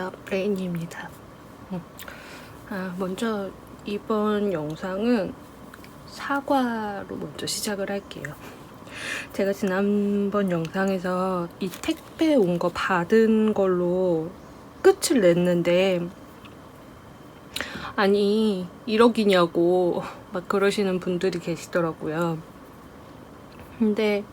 안녕하세요, 레인입니다. 먼저 이번 영상은 사과로 먼저 시작을 할게요. 제가 지난번 영상에서 이 택배 온 거 받은 걸로 끝을 냈는데, 아니 1억이냐고 막 그러시는 분들이 계시더라고요. 근데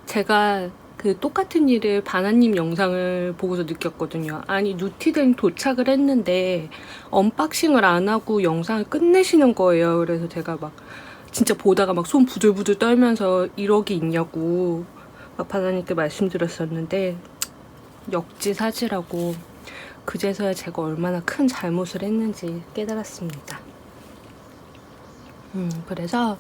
제가 그 똑같은 일을 바나님 영상을 보고서 느꼈거든요. 아니 누티덴 도착을 했는데 언박싱을 안 하고 영상을 끝내시는 거예요. 그래서 제가 막 진짜 보다가 막 손 부들부들 떨면서 1억이 있냐고 막 바나님께 말씀드렸었는데, 역지사지라고 그제서야 제가 얼마나 큰 잘못을 했는지 깨달았습니다. 그래서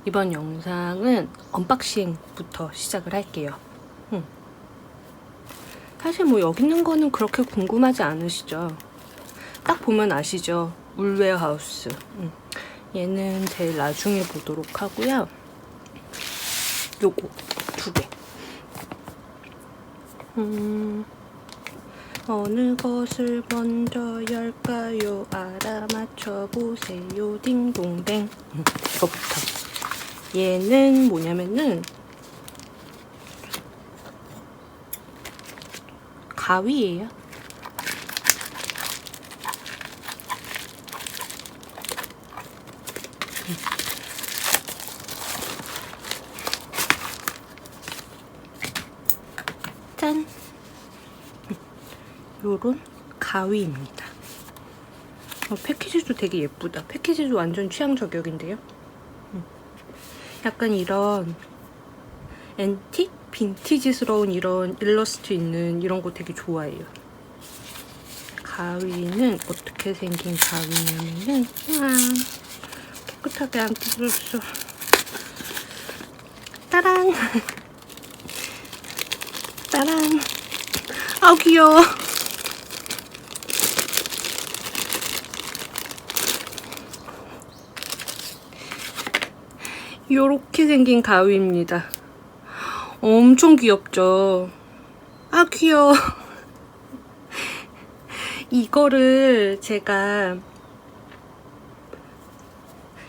이번 영상은 언박싱부터 시작을 할게요. 사실 뭐 여기 있는 거는 그렇게 궁금하지 않으시죠? 딱 보면 아시죠? 울웨어하우스. 얘는 제일 나중에 보도록 하고요. 요거 2개. 어느 것을 먼저 열까요? 알아맞혀 보세요. 딩동댕. 이거부터. 얘는 뭐냐면은 가위예요. 짠! 요런 가위입니다. 패키지도 되게 예쁘다. 패키지도 완전 취향 저격인데요. 약간 이런 앤틱? 빈티지스러운 이런 일러스트 있는 이런 거 되게 좋아해요. 가위는 어떻게 생긴 가위냐면은 깨끗하게 안 뜯어졌어. 따란! 따란! 아우 귀여워. 요렇게 생긴 가위입니다. 엄청 귀엽죠? 아 귀여워. 이거를 제가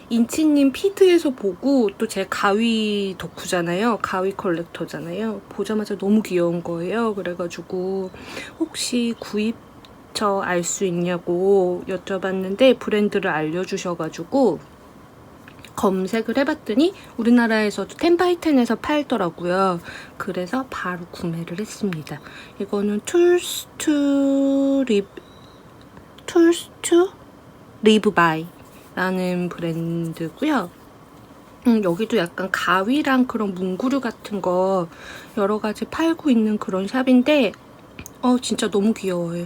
인치님 피드에서 보고, 또 제 가위 덕후잖아요. 가위 컬렉터잖아요. 보자마자 너무 귀여운 거예요. 그래가지고 혹시 구입처 알 수 있냐고 여쭤봤는데 브랜드를 알려주셔가지고 검색을 해봤더니 우리나라에서도 10x10에서 팔더라고요. 그래서 바로 구매를 했습니다. 이거는 Tools to Live By 라는 브랜드고요. 여기도 약간 가위랑 그런 문구류 같은 거 여러 가지 팔고 있는 그런 샵인데 진짜 너무 귀여워요.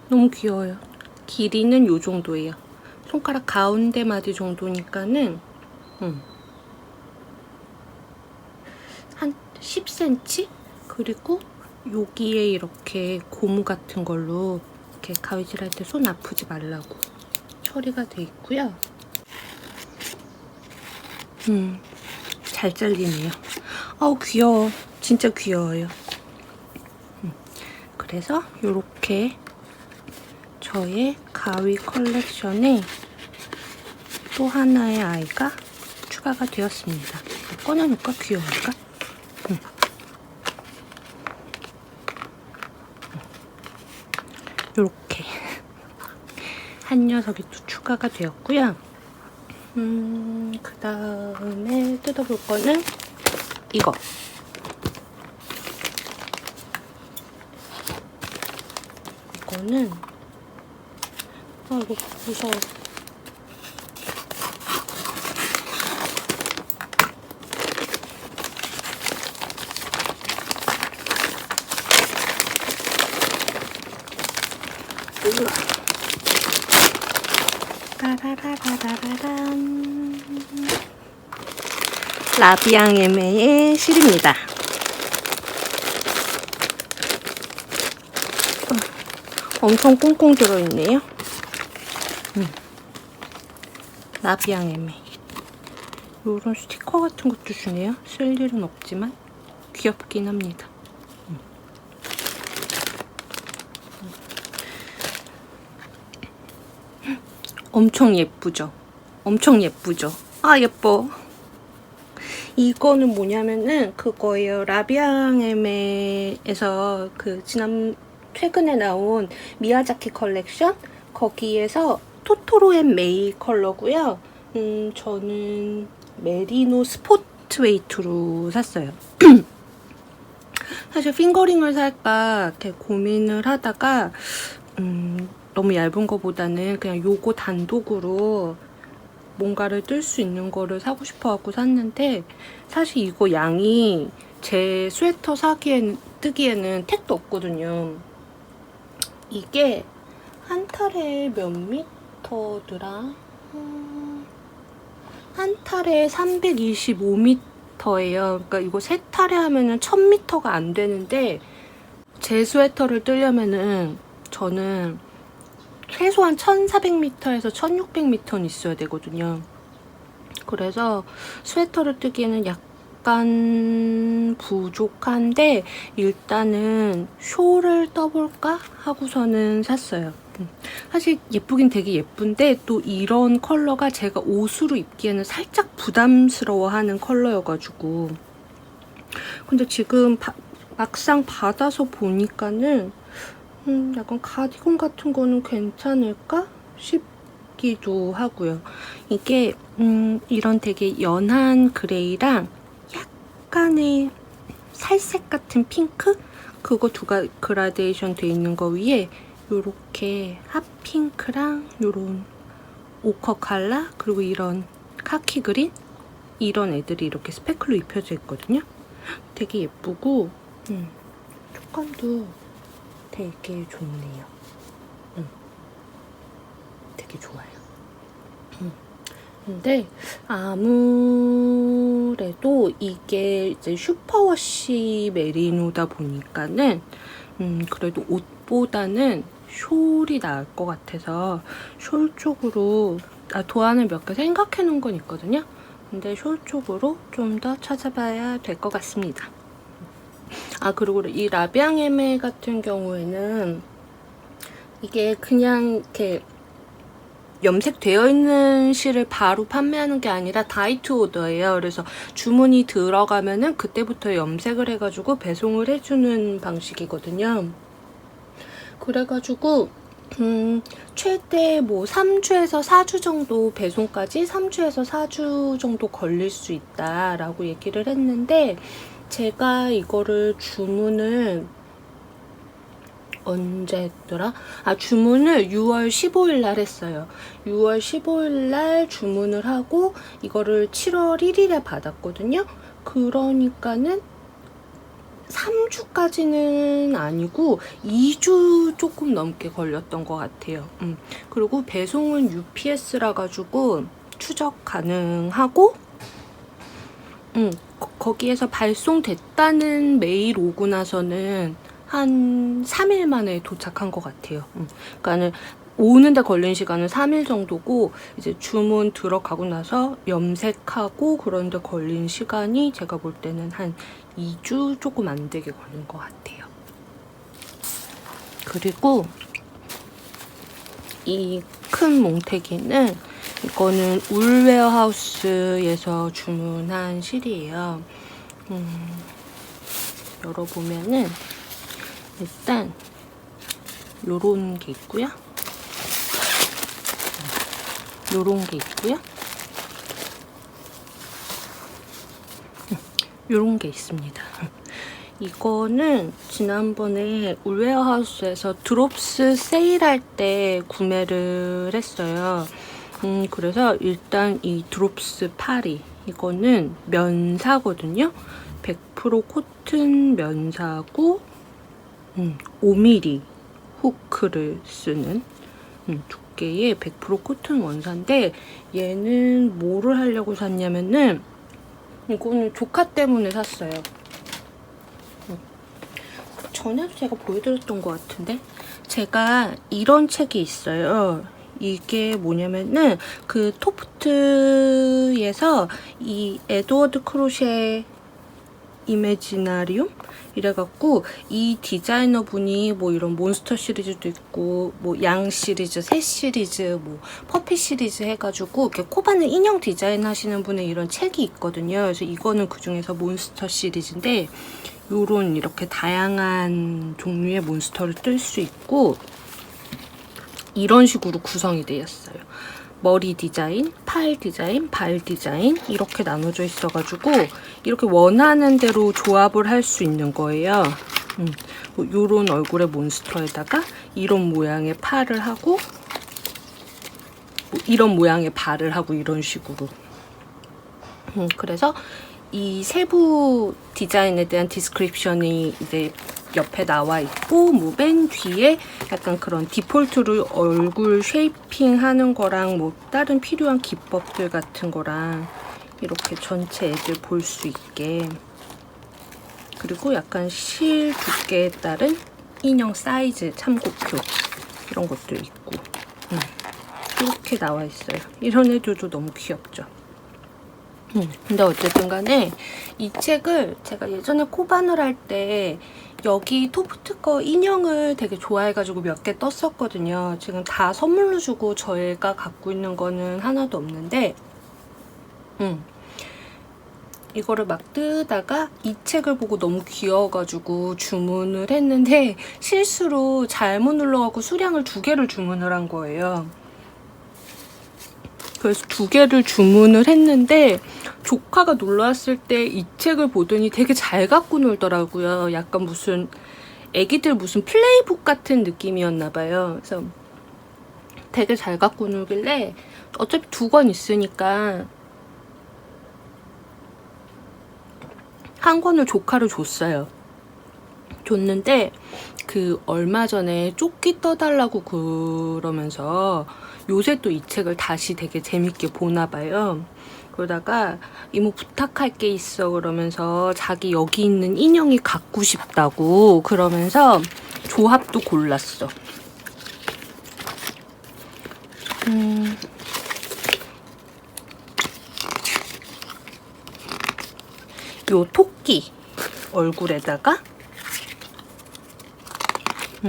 너무 귀여워요. 길이는 요 정도예요. 손가락 가운데 마디 정도니까는 한 10cm? 그리고 여기에 이렇게 고무 같은 걸로 이렇게 가위질 할 때 손 아프지 말라고 처리가 돼 있고요. 잘 잘리네요. 아우 귀여워. 진짜 귀여워요. 그래서 요렇게 저의 가위 컬렉션에 또 하나의 아이가 추가가 되었습니다. 꺼내놓을까? 귀여울까? 요렇게 한 녀석이 또 추가가 되었고요. 그 다음에 뜯어볼 거는 이거. 이거는 이거 무서워. 따라라라라란. 라비앙에메의 실입니다. 엄청 꽁꽁 들어있네요. 라비앙에메. 요런 스티커 같은 것도 주네요. 쓸 일은 없지만 귀엽긴 합니다. 엄청 예쁘죠? 엄청 예쁘죠? 아, 예뻐. 이거는 뭐냐면은 그거예요. 라비앙에메에서 그 최근에 나온 미야자키 컬렉션? 거기에서 토토로 앤 메이 컬러고요. 저는 메리노 스포트웨이트로 샀어요. 사실 핑거링을 살까 이렇게 고민을 하다가 너무 얇은 거보다는 그냥 요거 단독으로 뭔가를 뜰 수 있는 거를 사고 싶어갖고 샀는데, 사실 이거 양이 제 스웨터 뜨기에는 택도 없거든요. 이게 한 탈에 몇 미터더라? 한 탈에 325미터예요. 그러니까 이거 세 탈에 하면은 1000미터가 안 되는데, 제 스웨터를 뜨려면은 저는 최소한 1400m에서 1600m는 있어야 되거든요. 그래서 스웨터를 뜨기에는 약간 부족한데, 일단은 숄을 떠볼까 하고서는 샀어요. 사실 예쁘긴 되게 예쁜데, 또 이런 컬러가 제가 옷으로 입기에는 살짝 부담스러워하는 컬러여가지고. 근데 지금 막상 받아서 보니까는 약간 가디건 같은 거는 괜찮을까 싶기도 하고요. 이게 이런 되게 연한 그레이랑 약간의 살색 같은 핑크? 그거 그라데이션 돼 있는 거 위에 요렇게 핫핑크랑 요런 오커 컬러, 그리고 이런 카키 그린, 이런 애들이 이렇게 스패클로 입혀져 있거든요. 되게 예쁘고 촉감도 되게 좋네요. 되게 좋아요. 근데 아무래도 이게 이제 슈퍼워시 메리노다 보니까는 그래도 옷보다는 숄이 나을 것 같아서 숄 쪽으로 도안을 몇 개 생각해 놓은 건 있거든요. 근데 숄 쪽으로 좀 더 찾아봐야 될 것 같습니다. 아, 그리고 이 라비앙에메 같은 경우에는 이게 그냥 이렇게 염색되어 있는 실을 바로 판매하는 게 아니라 다이투 오더예요. 그래서 주문이 들어가면은 그때부터 염색을 해가지고 배송을 해주는 방식이거든요. 그래가지고 최대 뭐 3주에서 4주 정도 배송까지 3주에서 4주 정도 걸릴 수 있다라고 얘기를 했는데, 제가 이거를 주문을 언제 했더라? 주문을 6월 15일 날 했어요. 6월 15일 날 주문을 하고 이거를 7월 1일에 받았거든요. 그러니까는 3주까지는 아니고 2주 조금 넘게 걸렸던 것 같아요. 그리고 배송은 UPS라 가지고 추적 가능하고, 거기에서 발송됐다는 메일 오고 나서는 한 3일 만에 도착한 것 같아요. 그러니까는 오는데 걸린 시간은 3일 정도고, 이제 주문 들어가고 나서 염색하고 그런데 걸린 시간이 제가 볼 때는 한 2주 조금 안 되게 걸린 것 같아요. 그리고 이 큰 몽태기는, 이거는 울웨어하우스에서 주문한 실이에요. 열어보면은 일단 요런 게 있고요. 요런 게 있고요. 요런 게 있습니다. 이거는 지난번에 울웨어하우스에서 드롭스 세일할 때 구매를 했어요. 그래서 일단 이 드롭스 파리, 이거는 면사거든요. 100% 코튼 면사고 5mm 후크를 쓰는 두께의 100% 코튼 원사인데, 얘는 뭐를 하려고 샀냐면은, 이거는 조카 때문에 샀어요. 전에도 제가 보여드렸던 것 같은데, 제가 이런 책이 있어요. 이게 뭐냐면은 그 토프트에서 이 에드워드 크로셰 이매지나리움 이래갖고 이 디자이너 분이 뭐 이런 몬스터 시리즈도 있고 뭐 양 시리즈, 새 시리즈, 뭐 퍼피 시리즈 해가지고 이렇게 코바늘 인형 디자인 하시는 분의 이런 책이 있거든요. 그래서 이거는 그 중에서 몬스터 시리즈인데 요런 이렇게 다양한 종류의 몬스터를 뜰 수 있고 이런 식으로 구성이 되어 있어요. 머리 디자인, 팔 디자인, 발 디자인 이렇게 나눠져 있어가지고 이렇게 원하는 대로 조합을 할 수 있는 거예요. 뭐 요런 얼굴의 몬스터에다가 이런 모양의 팔을 하고 뭐 이런 모양의 발을 하고 이런 식으로. 그래서 이 세부 디자인에 대한 디스크립션이 이제 옆에 나와 있고 뭐 맨 뒤에 약간 그런 디폴트로 얼굴 쉐이핑 하는 거랑 뭐 다른 필요한 기법들 같은 거랑 이렇게 전체 애들 볼 수 있게 그리고 약간 실 두께에 따른 인형 사이즈 참고표 이런 것도 있고 이렇게 나와 있어요. 이런 애들도 너무 귀엽죠. 근데 어쨌든 간에 이 책을 제가 예전에 코바늘 할 때 여기 토프트 거 인형을 되게 좋아해가지고 몇 개 떴었거든요. 지금 다 선물로 주고 저희가 갖고 있는 거는 하나도 없는데 이거를 막 뜨다가 이 책을 보고 너무 귀여워가지고 주문을 했는데 실수로 잘못 눌러갖고 수량을 2개를 주문을 한 거예요. 그래서 2개를 주문을 했는데 조카가 놀러 왔을 때 이 책을 보더니 되게 잘 갖고 놀더라고요. 약간 무슨 애기들 무슨 플레이북 같은 느낌이었나 봐요. 그래서 되게 잘 갖고 놀길래 어차피 2권 있으니까 한 권을 조카를 줬어요. 줬는데 그 얼마 전에 조끼 떠달라고 그러면서 요새 또 이 책을 다시 되게 재밌게 보나 봐요. 그러다가 이모 부탁할 게 있어 그러면서 자기 여기 있는 인형이 갖고 싶다고 그러면서 조합도 골랐어. 요 토끼 얼굴에다가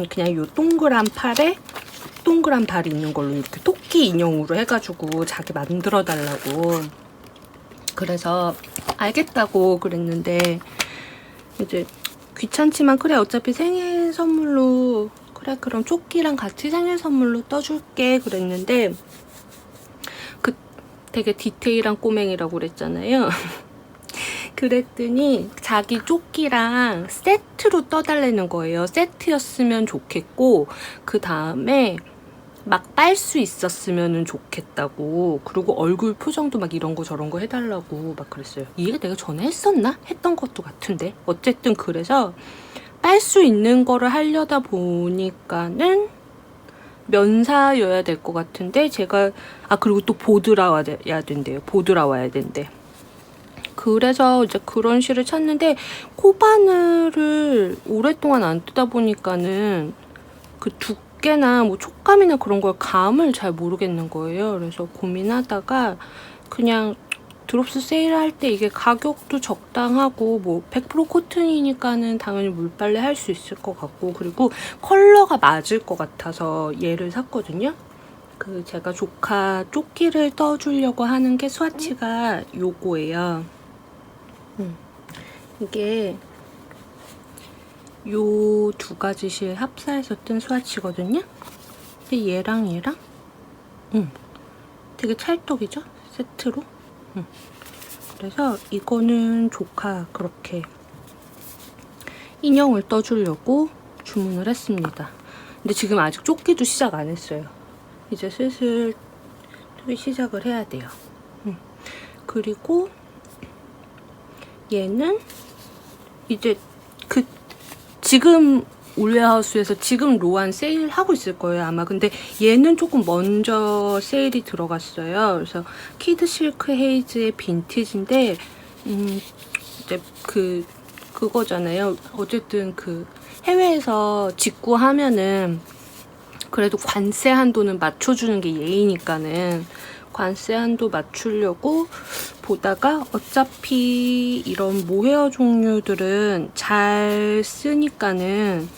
그냥 요 동그란 팔에 동그란 발이 있는 걸로 이렇게 토끼 인형으로 해가지고 자기 만들어 달라고 그래서 알겠다고 그랬는데 이제 귀찮지만 그래 어차피 생일 선물로 그래 그럼 조끼랑 같이 생일 선물로 떠줄게 그랬는데 그 되게 디테일한 꼬맹이라고 그랬잖아요. 그랬더니 자기 조끼랑 세트로 떠달라는 거예요. 세트였으면 좋겠고 그 다음에 막 빨 수 있었으면 좋겠다고 그리고 얼굴 표정도 막 이런 거 저런 거 해달라고 막 그랬어요. 이게 내가 전에 했었나? 했던 것도 같은데 어쨌든 그래서 빨 수 있는 거를 하려다 보니까는 면사여야 될 것 같은데 제가 그리고 또 보드라 와야 된대요. 보드라 와야 된대. 그래서 이제 그런 실을 찾는데 코바늘을 오랫동안 안 뜨다 보니까는 그 두께나 뭐 촉감이나 그런 걸 감을 잘 모르겠는 거예요. 그래서 고민하다가 그냥 드롭스 세일할 때 이게 가격도 적당하고 뭐 100% 코튼이니까는 당연히 물빨래 할 수 있을 것 같고 그리고 컬러가 맞을 것 같아서 얘를 샀거든요. 그 제가 조카 조끼를 떠주려고 하는 게 스와치가 요거예요. 이게 요 2가지 실 합사해서 뜬 스와치거든요. 근데 얘랑 얘랑 되게 찰떡이죠? 세트로. 그래서 이거는 조카 그렇게 인형을 떠주려고 주문을 했습니다. 근데 지금 아직 조끼도 시작 안 했어요. 이제 슬슬 시작을 해야 돼요. 그리고 얘는 이제 그 지금 올웨하우스에서 지금 로안 세일하고 있을 거예요 아마. 근데 얘는 조금 먼저 세일이 들어갔어요. 그래서 키드 실크 헤이즈의 빈티지인데 이제 그거잖아요. 어쨌든 그 해외에서 직구하면은 그래도 관세 한도는 맞춰주는 게 예의니까는 관세 한도 맞추려고 보다가 어차피 이런 모헤어 종류들은 잘 쓰니까는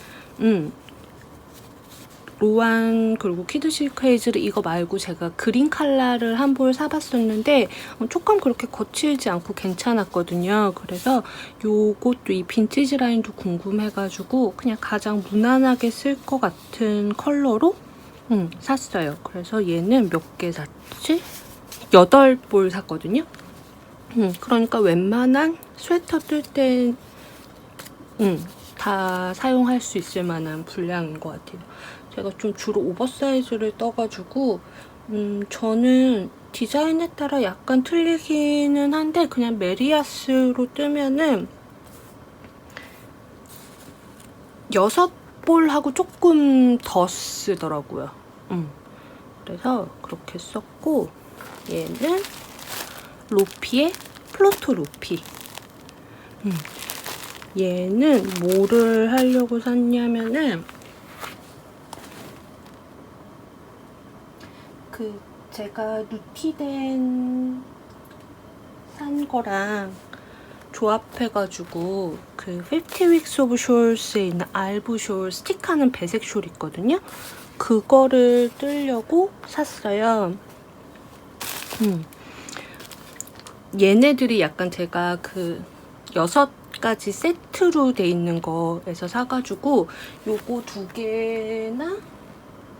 로안 그리고 키드실크 헤이즐 이거 말고 제가 그린 칼라를 한 볼 사봤었는데 조금 그렇게 거칠지 않고 괜찮았거든요. 그래서 요것도 이 빈티지 라인도 궁금해가지고 그냥 가장 무난하게 쓸 것 같은 컬러로 샀어요. 그래서 얘는 몇 개 샀지? 8볼 샀거든요. 그러니까 웬만한 스웨터 뜰 땐 다 사용할 수 있을 만한 분량인 것 같아요. 제가 좀 주로 오버사이즈를 떠가지고 저는 디자인에 따라 약간 틀리기는 한데 그냥 메리아스로 뜨면은 6볼하고 조금 더 쓰더라고요. 그래서 그렇게 썼고 얘는 로피의 플로토 로피. 얘는 뭐를 하려고 샀냐면은 제가 누티덴 산 거랑 조합해가지고 그 50 Weeks of Shorts에 있는 알부 숄 스틱하는 배색 숄 있거든요. 그거를 뜨려고 샀어요. 얘네들이 약간 제가 그 6가지 세트로 돼 있는 거에서 사가지고 요거 2개나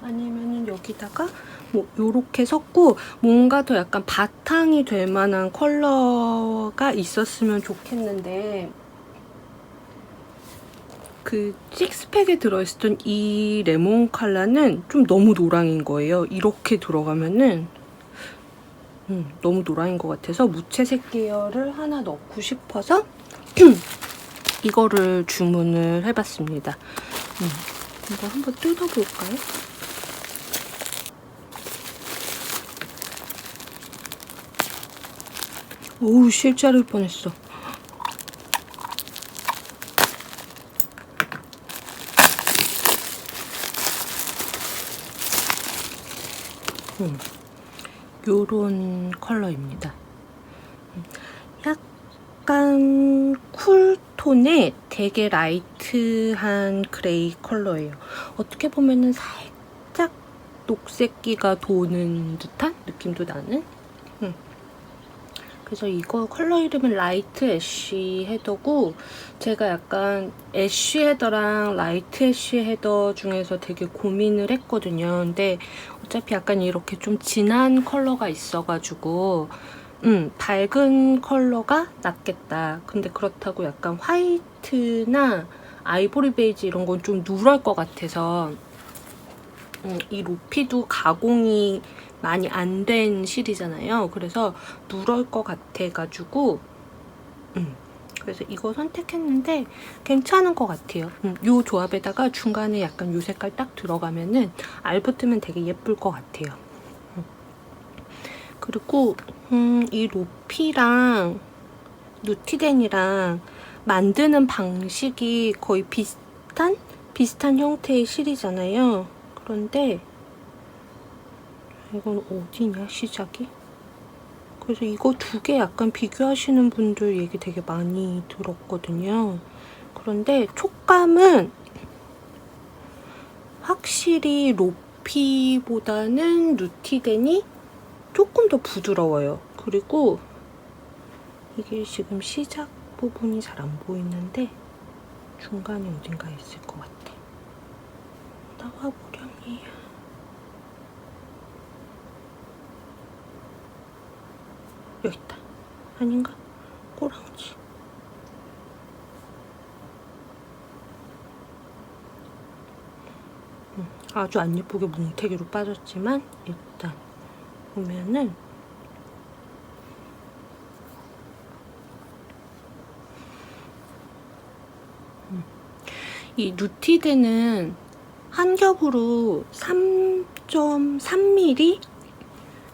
아니면은 여기다가 뭐 요렇게 섞고 뭔가 더 약간 바탕이 될 만한 컬러가 있었으면 좋겠는데 그 식스팩에 들어있었던 이 레몬 컬러는 좀 너무 노랑인 거예요. 이렇게 들어가면은 너무 노랑인 것 같아서 무채색 계열을 하나 넣고 싶어서 이거를 주문을 해봤습니다. 이거 한번 뜯어볼까요? 오우, 실 자를 뻔했어. 요런 컬러입니다. 약간 쿨톤에 되게 라이트한 그레이 컬러예요. 어떻게 보면은 살짝 녹색기가 도는 듯한 느낌도 나는? 그래서 이거 컬러 이름은 라이트 애쉬 헤더고 제가 약간 애쉬 헤더랑 라이트 애쉬 헤더 중에서 되게 고민을 했거든요. 근데 어차피 약간 이렇게 좀 진한 컬러가 있어가지고 밝은 컬러가 낫겠다. 근데 그렇다고 약간 화이트나 아이보리 베이지 이런 건 좀 누럴 것 같아서 이 로피도 가공이 많이 안 된 실이잖아요. 그래서 누럴 것 같아가지고 그래서 이거 선택했는데 괜찮은 것 같아요. 이 조합에다가 중간에 약간 이 색깔 딱 들어가면은 알 붙으면 되게 예쁠 것 같아요. 그리고 이 로피랑 누티덴이랑 만드는 방식이 거의 비슷한 형태의 실이잖아요. 그런데 이건 어디냐 시작이? 그래서 이거 2개 약간 비교하시는 분들 얘기 되게 많이 들었거든요. 그런데 촉감은 확실히 로피보다는 누티덴이 조금 더 부드러워요. 그리고 이게 지금 시작 부분이 잘 안 보이는데 중간에 어딘가에 있을 것 같아. 나와보렴이. 여기 있다. 아닌가? 꼬랑지. 아주 안 예쁘게 뭉태기로 빠졌지만 일단 보면은 이 누티덴은 한 겹으로 3.3mm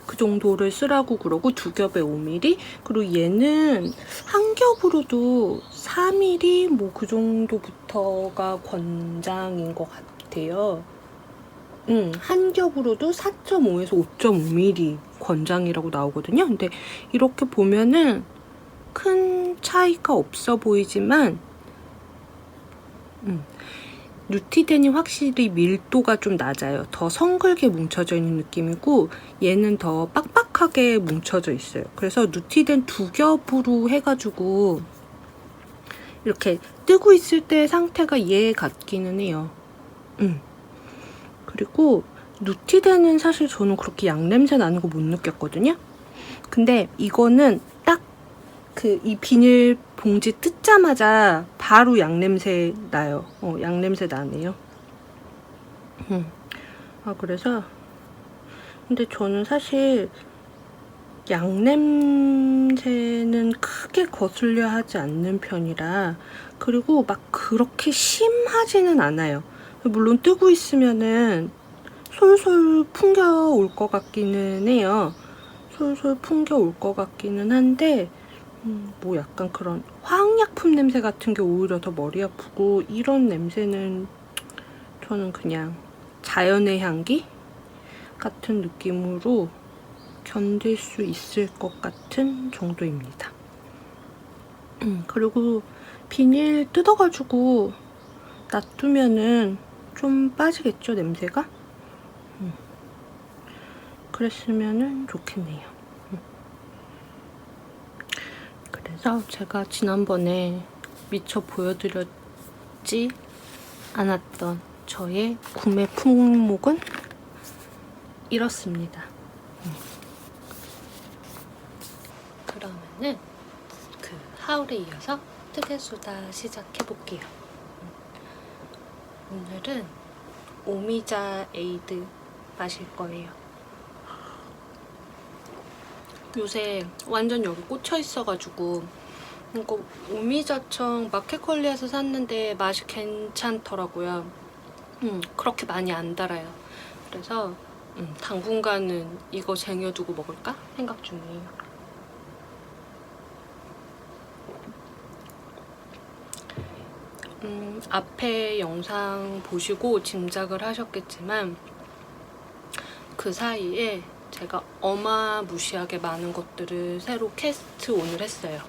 그 정도를 쓰라고 그러고 2겹에 5mm 그리고 얘는 한 겹으로도 4mm 뭐 그 정도부터가 권장인 것 같아요. 한 겹으로도 4.5에서 5.5mm 권장이라고 나오거든요. 근데 이렇게 보면은 큰 차이가 없어 보이지만 누티덴이 확실히 밀도가 좀 낮아요. 더 성글게 뭉쳐져 있는 느낌이고 얘는 더 빡빡하게 뭉쳐져 있어요. 그래서 누티덴 두 겹으로 해가지고 이렇게 뜨고 있을 때 상태가 얘 같기는 해요. 그리고 누티덴은 사실 저는 그렇게 양냄새 나는 거 못 느꼈거든요. 근데 이거는 딱 이 비닐 봉지 뜯자마자 바로 양냄새 나요. 양냄새 나네요. 그래서 근데 저는 사실 양냄새는 크게 거슬려 하지 않는 편이라, 그리고 막 그렇게 심하지는 않아요. 물론 뜨고 있으면은 솔솔 풍겨올 것 같기는 해요. 솔솔 풍겨올 것 같기는 한데 뭐 약간 그런 화학약품 냄새 같은 게 오히려 더 머리 아프고, 이런 냄새는 저는 그냥 자연의 향기 같은 느낌으로 견딜 수 있을 것 같은 정도입니다. 그리고 비닐 뜯어가지고 놔두면은 좀 빠지겠죠, 냄새가? 그랬으면은 좋겠네요. 그래서 제가 지난번에 미처 보여드렸지 않았던 저의 구매 품목은 이렇습니다. 그러면은 그 하울에 이어서 뜨개수다 시작해볼게요. 오늘은 오미자 에이드 마실 거예요. 요새 완전 여기 꽂혀 있어가지고 이거 오미자청 마켓컬리에서 샀는데 맛이 괜찮더라고요. 그렇게 많이 안 달아요. 그래서 당분간은 이거 쟁여두고 먹을까 생각 중이에요. 앞에 영상 보시고 짐작을 하셨겠지만 그 사이에 제가 어마무시하게 많은 것들을 새로 캐스트 온을 했어요.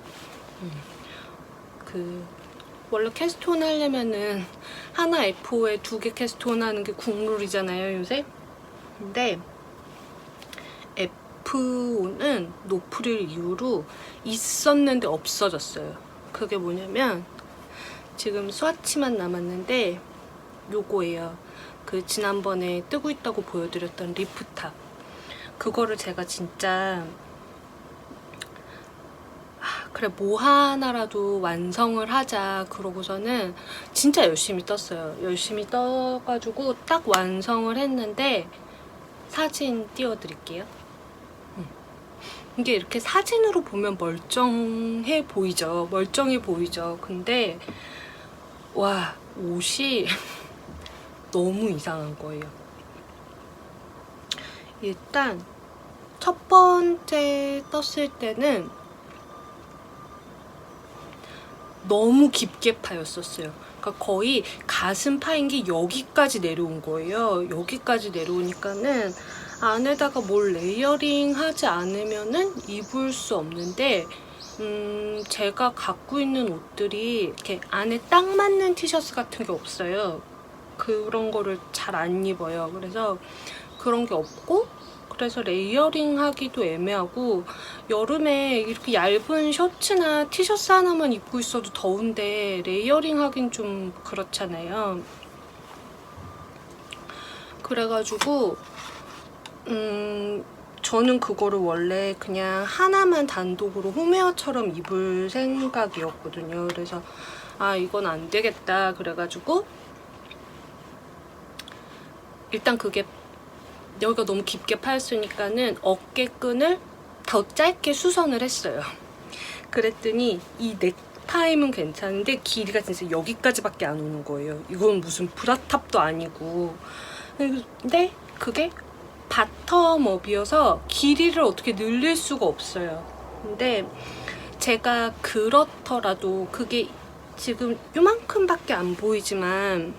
원래 캐스트 온 하려면은 하나 F5에 2개 캐스트 온 하는 게 국룰이잖아요, 요새. 근데 F5는 노프릴 이후로 있었는데 없어졌어요. 그게 뭐냐면 지금 스와치만 남았는데 요거예요. 그 지난번에 뜨고 있다고 보여드렸던 리프탑. 그거를 제가 진짜 그래 뭐 하나라도 완성을 하자 그러고서는 진짜 열심히 떴어요. 열심히 떠가지고 딱 완성을 했는데 사진 띄워드릴게요. 이게 이렇게 사진으로 보면 멀쩡해 보이죠. 멀쩡해 보이죠. 근데 와, 옷이 너무 이상한 거예요. 일단 첫 번째 떴을 때는 너무 깊게 파였었어요. 그러니까 거의 가슴 파인 게 여기까지 내려온 거예요. 여기까지 내려오니까는 안에다가 뭘 레이어링 하지 않으면은 입을 수 없는데 제가 갖고 있는 옷들이 이렇게 안에 딱 맞는 티셔츠 같은 게 없어요. 그런 거를 잘 안 입어요. 그래서 그런 게 없고, 그래서 레이어링 하기도 애매하고, 여름에 이렇게 얇은 셔츠나 티셔츠 하나만 입고 있어도 더운데 레이어링 하긴 좀 그렇잖아요. 그래가지고 저는 그거를 원래 그냥 하나만 단독으로 홈웨어처럼 입을 생각이었거든요. 그래서 이건 안 되겠다 그래가지고 일단 그게 여기가 너무 깊게 파였으니까는 어깨끈을 더 짧게 수선을 했어요. 그랬더니 이 넥타임은 괜찮은데 길이가 진짜 여기까지밖에 안 오는 거예요. 이건 무슨 브라탑도 아니고. 근데 그게 바텀업이어서 길이를 어떻게 늘릴 수가 없어요. 근데 제가 그렇더라도 그게 지금 요만큼밖에 안 보이지만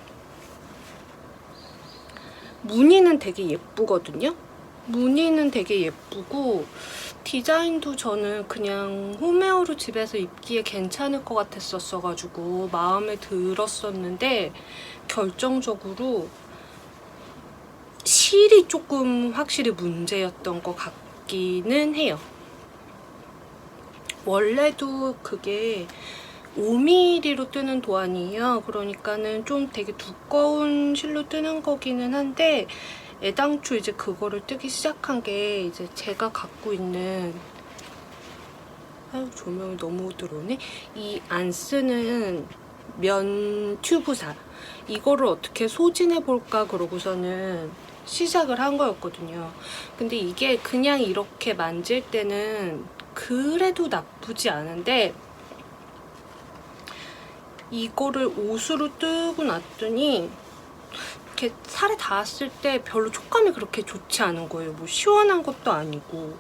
무늬는 되게 예쁘거든요. 무늬는 되게 예쁘고 디자인도 저는 그냥 홈웨어로 집에서 입기에 괜찮을 것 같았었어가지고 마음에 들었었는데 결정적으로 실이 조금 확실히 문제였던 것 같기는 해요. 원래도 그게 5mm로 뜨는 도안이에요. 그러니까는 좀 되게 두꺼운 실로 뜨는 거기는 한데 애당초 이제 그거를 뜨기 시작한 게 이제 제가 갖고 있는 조명이 너무 들어오네. 이 안 쓰는 면 튜브사 이거를 어떻게 소진해 볼까 그러고서는 시작을 한 거였거든요. 근데 이게 그냥 이렇게 만질 때는 그래도 나쁘지 않은데 이거를 옷으로 뜨고 났더니 이렇게 살에 닿았을 때 별로 촉감이 그렇게 좋지 않은 거예요. 뭐 시원한 것도 아니고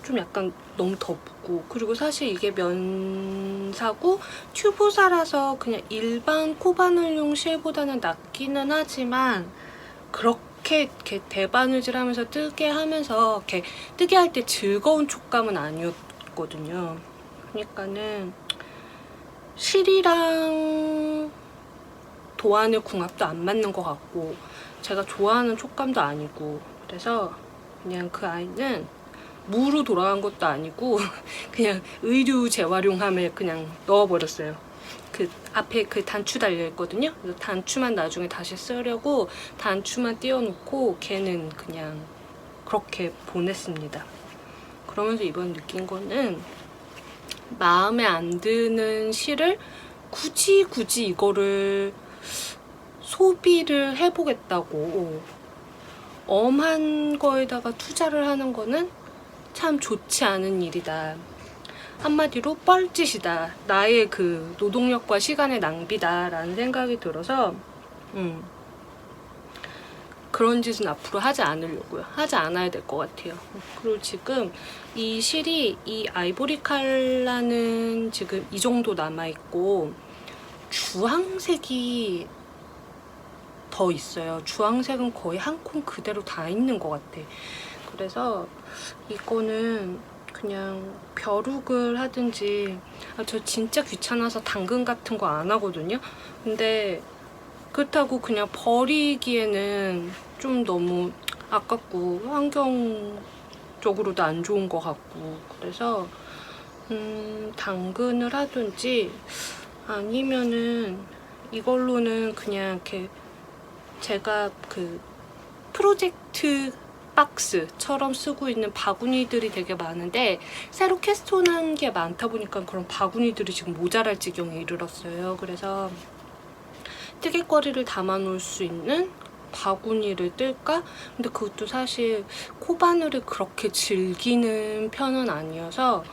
좀 약간 너무 덥고, 그리고 사실 이게 면사고 튜브사라서 그냥 일반 코바늘용 실보다는 낫기는 하지만 그렇게 이렇게 대바느질하면서 뜨게 하면서 이렇게 뜨게 할 때 즐거운 촉감은 아니었거든요. 그러니까는 실이랑 도안의 궁합도 안 맞는 것 같고 제가 좋아하는 촉감도 아니고, 그래서 그냥 그 아이는 무로 돌아간 것도 아니고 그냥 의류 재활용함에 그냥 넣어버렸어요. 그 앞에 그 단추 달려있거든요. 그래서 단추만 나중에 다시 쓰려고 단추만 띄워놓고 걔는 그냥 그렇게 보냈습니다. 그러면서 이번 느낀 거는 마음에 안 드는 실을 굳이 이거를 소비를 해보겠다고 엄한 거에다가 투자를 하는 거는 참 좋지 않은 일이다. 한마디로 뻘짓이다. 나의 그 노동력과 시간의 낭비다 라는 생각이 들어서 그런 짓은 앞으로 하지 않으려고요. 하지 않아야 될 것 같아요. 그리고 지금 이 실이 이 아이보리 칼라는 지금 이 정도 남아있고 주황색이 더 있어요. 주황색은 거의 한 콩 그대로 다 있는 것 같아. 그래서 이거는 그냥 벼룩을 하든지, 저 진짜 귀찮아서 당근 같은 거 안 하거든요. 근데 그렇다고 그냥 버리기에는 좀 너무 아깝고 환경적으로도 안 좋은 것 같고, 그래서 당근을 하든지 아니면은 이걸로는 그냥 이렇게 제가 그 프로젝트 박스처럼 쓰고 있는 바구니들이 되게 많은데 새로 캐스톤한 게 많다 보니까 그런 바구니들이 지금 모자랄 지경에 이르렀어요. 그래서 뜨개거리를 담아놓을 수 있는 바구니를 뜰까? 근데 그것도 사실 코바늘을 그렇게 즐기는 편은 아니어서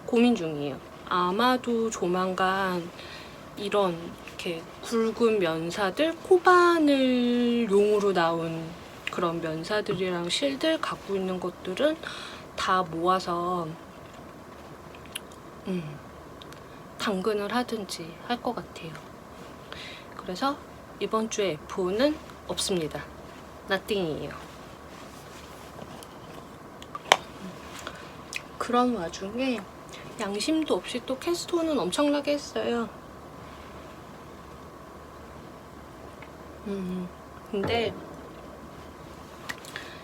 고민 중이에요. 아마도 조만간 이런 이렇게 굵은 면사들, 코바늘용으로 나온 그런 면사들이랑 실들 갖고 있는 것들은 다 모아서 당근을 하든지 할 것 같아요. 그래서 이번 주에 F5는 없습니다. 나띵이에요. 그런 와중에 양심도 없이 또 캐스톤은 엄청나게 했어요. 근데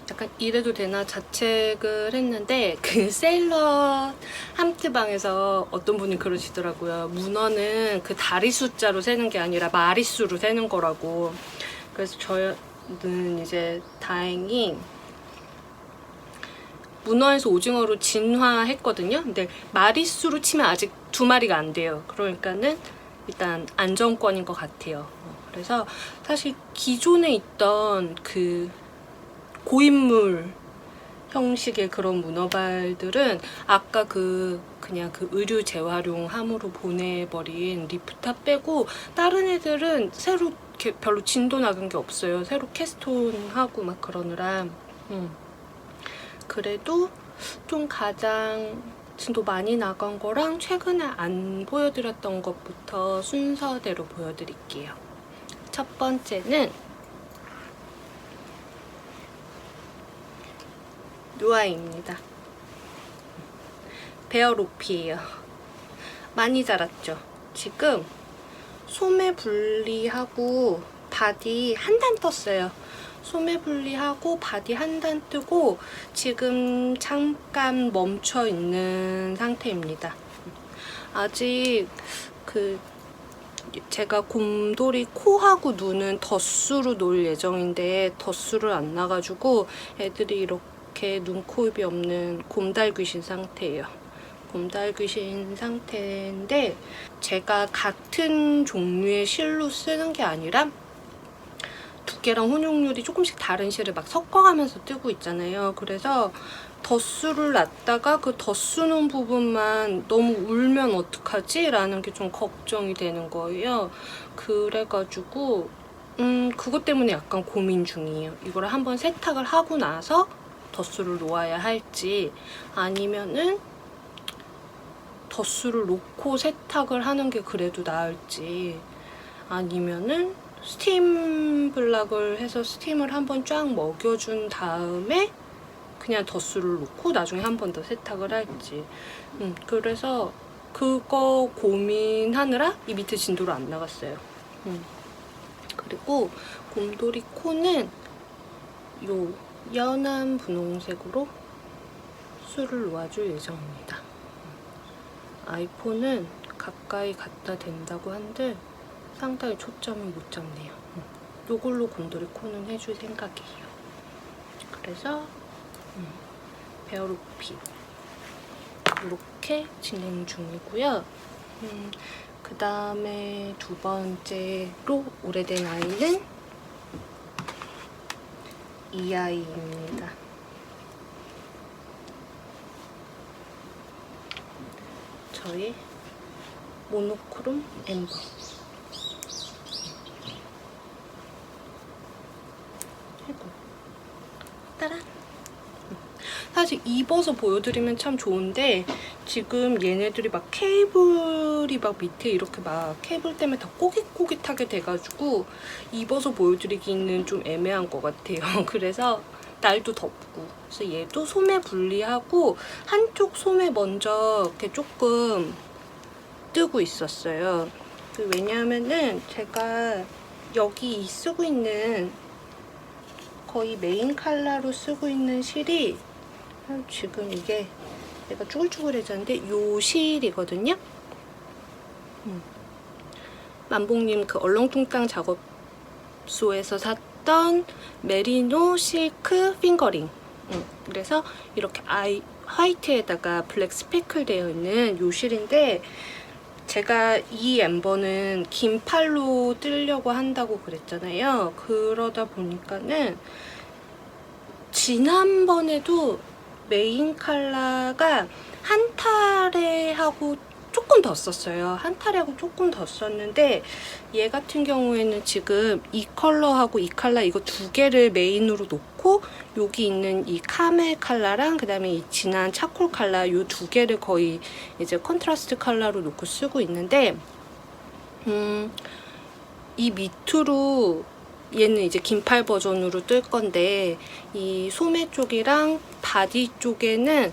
약간 이래도 되나 자책을 했는데 그 세일러 함트방에서 어떤 분이 그러시더라고요. 문어는 그 다리 숫자로 세는 게 아니라 마리수로 세는 거라고. 그래서 저는 이제 다행히 문어에서 오징어로 진화했거든요. 근데 마리수로 치면 아직 2마리가 안 돼요. 그러니까는 일단 안정권인 것 같아요. 그래서 사실 기존에 있던 그 고인물 형식의 그런 문어발들은 아까 그냥 그 의류 재활용 함으로 보내버린 리프타 빼고 다른 애들은 새로 이렇게 별로 진도 나간 게 없어요. 새로 캐스톤하고 막 그러느라. 그래도 좀 가장 진도 많이 나간 거랑 최근에 안 보여드렸던 것부터 순서대로 보여드릴게요. 첫 번째는 누아입니다. 베어로피예요. 많이 자랐죠? 지금 소매 분리하고 바디 한 단 떴어요. 소매 분리하고 바디 한 단 뜨고 지금 잠깐 멈춰 있는 상태입니다. 아직 제가 곰돌이 코하고 눈은 덧수로 놓을 예정인데 덧수를 안 나가지고 애들이 이렇게 눈, 코, 입이 없는 곰달귀신 상태예요. 곰달귀신 상태인데 제가 같은 종류의 실로 쓰는 게 아니라 두께랑 혼용률이 조금씩 다른 실을 막 섞어가면서 뜨고 있잖아요. 그래서 덧수를 놨다가 그 덧수는 부분만 너무 울면 어떡하지? 라는 게 좀 걱정이 되는 거예요. 그래가지고 그것 때문에 약간 고민 중이에요. 이거를 한번 세탁을 하고 나서 덧수를 놓아야 할지 아니면은 덧수를 놓고 세탁을 하는 게 그래도 나을지 아니면은 스팀 블락을 해서 스팀을 한번 쫙 먹여준 다음에 그냥 덧수를 놓고 나중에 한 번 더 세탁을 할지 그래서 그거 고민하느라 이 밑에 진도로 안 나갔어요. 그리고 곰돌이 코는 요 연한 분홍색으로 수를 놓아줄 예정입니다. 아이폰은 가까이 갖다 댄다고 한들 상당히 초점을 못 잡네요. 요걸로 곰돌이 코는 해줄 생각이에요. 그래서 베어로피 이렇게 진행 중이고요. 그 다음에 두 번째로 오래된 아이는 이 아이입니다. 저의 모노크롬 엠버. 따란! 사실 입어서 보여드리면 참 좋은데 지금 얘네들이 막 케이블이 막 밑에 이렇게 막 케이블 때문에 다 꼬깃꼬깃하게 돼가지고 입어서 보여드리기는 좀 애매한 것 같아요. 그래서 날도 덥고 그래서 얘도 소매 분리하고 한쪽 소매 먼저 이렇게 조금 뜨고 있었어요. 왜냐하면은 제가 여기 쓰고 있는 거의 메인 컬러로 쓰고 있는 실이 지금 이게 내가 쭈글쭈글해졌는데 요 실이거든요. 만복님 그 얼렁뚱땅 작업소에서 샀던 메리노 실크 핑거링. 그래서 이렇게 화이트에다가 블랙 스페클 되어 있는 요 실인데 제가 이 엠버는 긴 팔로 뜨려고 한다고 그랬잖아요. 그러다 보니까는 지난번에도 메인 컬러가 한 탈에 하고 조금 더 썼어요. 한 탈에 하고 조금 더 썼는데 얘 같은 경우에는 지금 이 컬러하고 이 컬러 이거 두 개를 메인으로 놓고 여기 있는 이 카멜 컬러랑 그 다음에 이 진한 차콜 컬러 이 두 개를 거의 이제 컨트라스트 컬러로 놓고 쓰고 있는데 이 밑으로 얘는 이제 긴팔 버전으로 뜰 건데 이 소매 쪽이랑 바디 쪽에는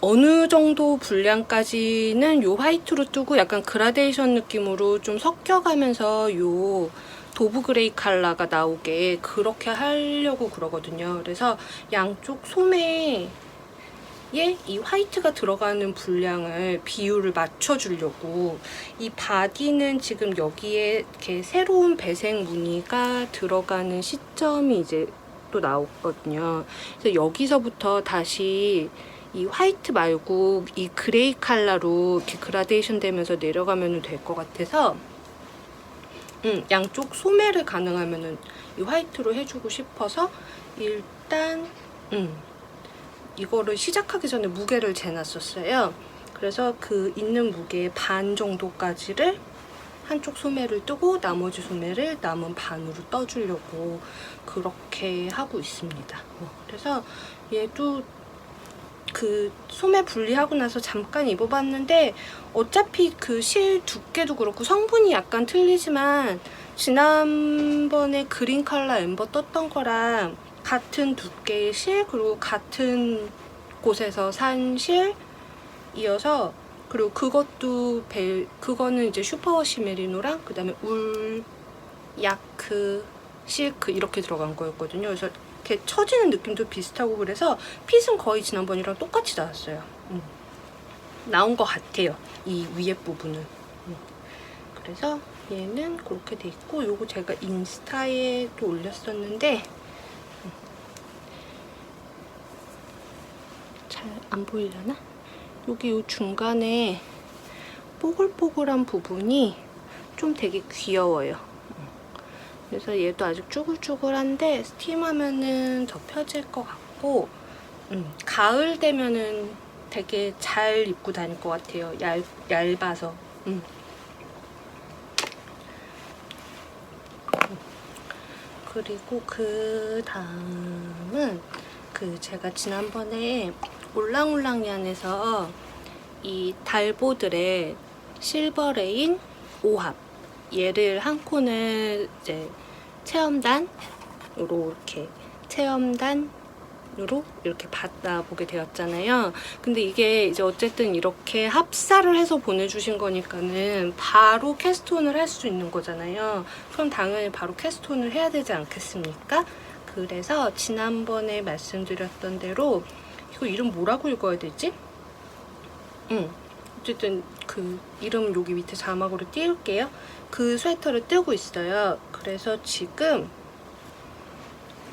어느 정도 분량까지는 요 화이트로 뜨고 약간 그라데이션 느낌으로 좀 섞여가면서 요 도브 그레이 컬러가 나오게 그렇게 하려고 그러거든요. 그래서 양쪽 소매에 이 화이트가 들어가는 분량을 비율을 맞춰주려고 이 바디는 지금 여기에 이렇게 새로운 배색 무늬가 들어가는 시점이 이제 또 나오거든요. 그래서 여기서부터 다시 이 화이트 말고 이 그레이 컬러로 이렇게 그라데이션 되면서 내려가면 될 것 같아서 양쪽 소매를 가능하면은 이 화이트로 해주고 싶어서 일단 이거를 시작하기 전에 무게를 재놨었어요. 그래서 그 있는 무게의 반 정도까지를 한쪽 소매를 뜨고 나머지 소매를 남은 반으로 떠주려고 그렇게 하고 있습니다. 그래서 얘도 그 소매 분리하고 나서 잠깐 입어봤는데 어차피 그 실 두께도 그렇고 성분이 약간 틀리지만 지난번에 그린 컬러 엠버 떴던 거랑 같은 두께의 실, 그리고 같은 곳에서 산 실이어서, 그리고 그거는 이제 슈퍼워시 메리노랑 그 다음에 울, 야크, 실크 이렇게 들어간 거였거든요. 그래서 이렇게 처지는 느낌도 비슷하고, 그래서 핏은 거의 지난번이랑 똑같이 나왔어요. 나온 것 같아요, 이 위에 부분은. 그래서 얘는 그렇게 돼 있고, 요거 제가 인스타에 또 올렸었는데 잘 안 보이려나? 여기 요 중간에 뽀글뽀글한 부분이 좀 되게 귀여워요. 그래서 얘도 아직 쭈글쭈글한데 스팀하면은 더 펴질 것 같고, 가을 되면은 되게 잘 입고 다닐 것 같아요. 얇아서. 그리고 그 다음은 제가 지난번에 올랑올랑얀에서 이 달보들의 실버레인 5합, 얘를 한 콘을 이제 체험단으로 이렇게 받아보게 되었잖아요. 근데 이게 이제 어쨌든 이렇게 합사를 해서 보내주신 거니까는 바로 캐스톤을 할 수 있는 거잖아요. 그럼 당연히 바로 캐스톤을 해야 되지 않겠습니까? 그래서 지난번에 말씀드렸던 대로, 이거 이름 뭐라고 읽어야 되지? 어쨌든 그 이름 여기 밑에 자막으로 띄울게요. 그 스웨터를 뜨고 있어요. 그래서 지금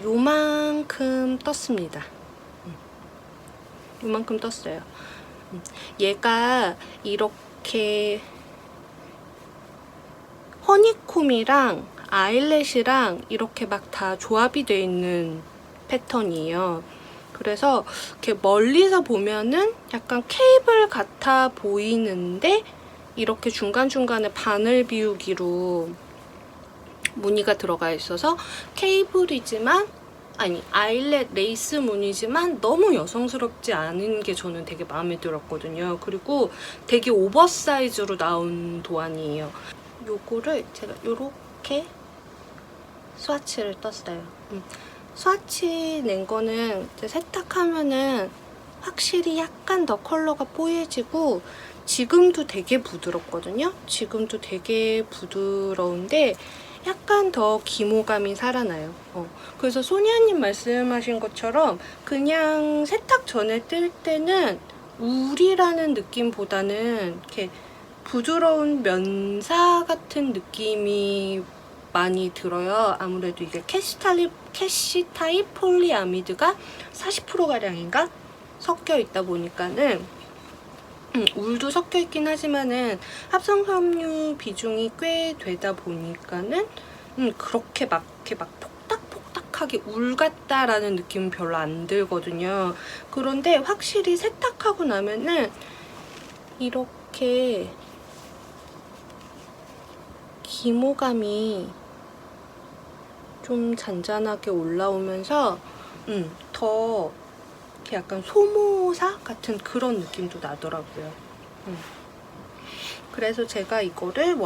요만큼 떴습니다. 요만큼 떴어요. 얘가 이렇게 허니콤이랑 아이렛이랑 이렇게 막 다 조합이 되어 있는 패턴이에요. 그래서 이렇게 멀리서 보면은 약간 케이블 같아 보이는데, 이렇게 중간중간에 바늘 비우기로 무늬가 들어가 있어서 케이블이지만, 아니 아일렛 레이스 무늬지만 너무 여성스럽지 않은 게 저는 되게 마음에 들었거든요. 그리고 되게 오버사이즈로 나온 도안이에요. 요거를 제가 요렇게 스와치를 떴어요. 스와치 낸 거는 이제 세탁하면은 확실히 약간 더 컬러가 뽀얘지고, 지금도 되게 부드럽거든요. 지금도 되게 부드러운데 약간 더 기모감이 살아나요. 그래서 소니아님 말씀하신 것처럼 그냥 세탁 전에 뜰 때는 울이라는 느낌보다는 이렇게 부드러운 면사 같은 느낌이 많이 들어요. 아무래도 이게 캐시 타입 폴리아미드가 40%가량인가 섞여 있다 보니까는, 울도 섞여 있긴 하지만은 합성섬유 비중이 꽤 되다 보니까는 그렇게 막 폭닥폭닥하게 울 같다라는 느낌은 별로 안 들거든요. 그런데 확실히 세탁하고 나면은 이렇게 기모감이 좀 잔잔하게 올라오면서 더 이렇게 약간 소모사 같은 그런 느낌도 나더라고요. 그래서 제가 이거를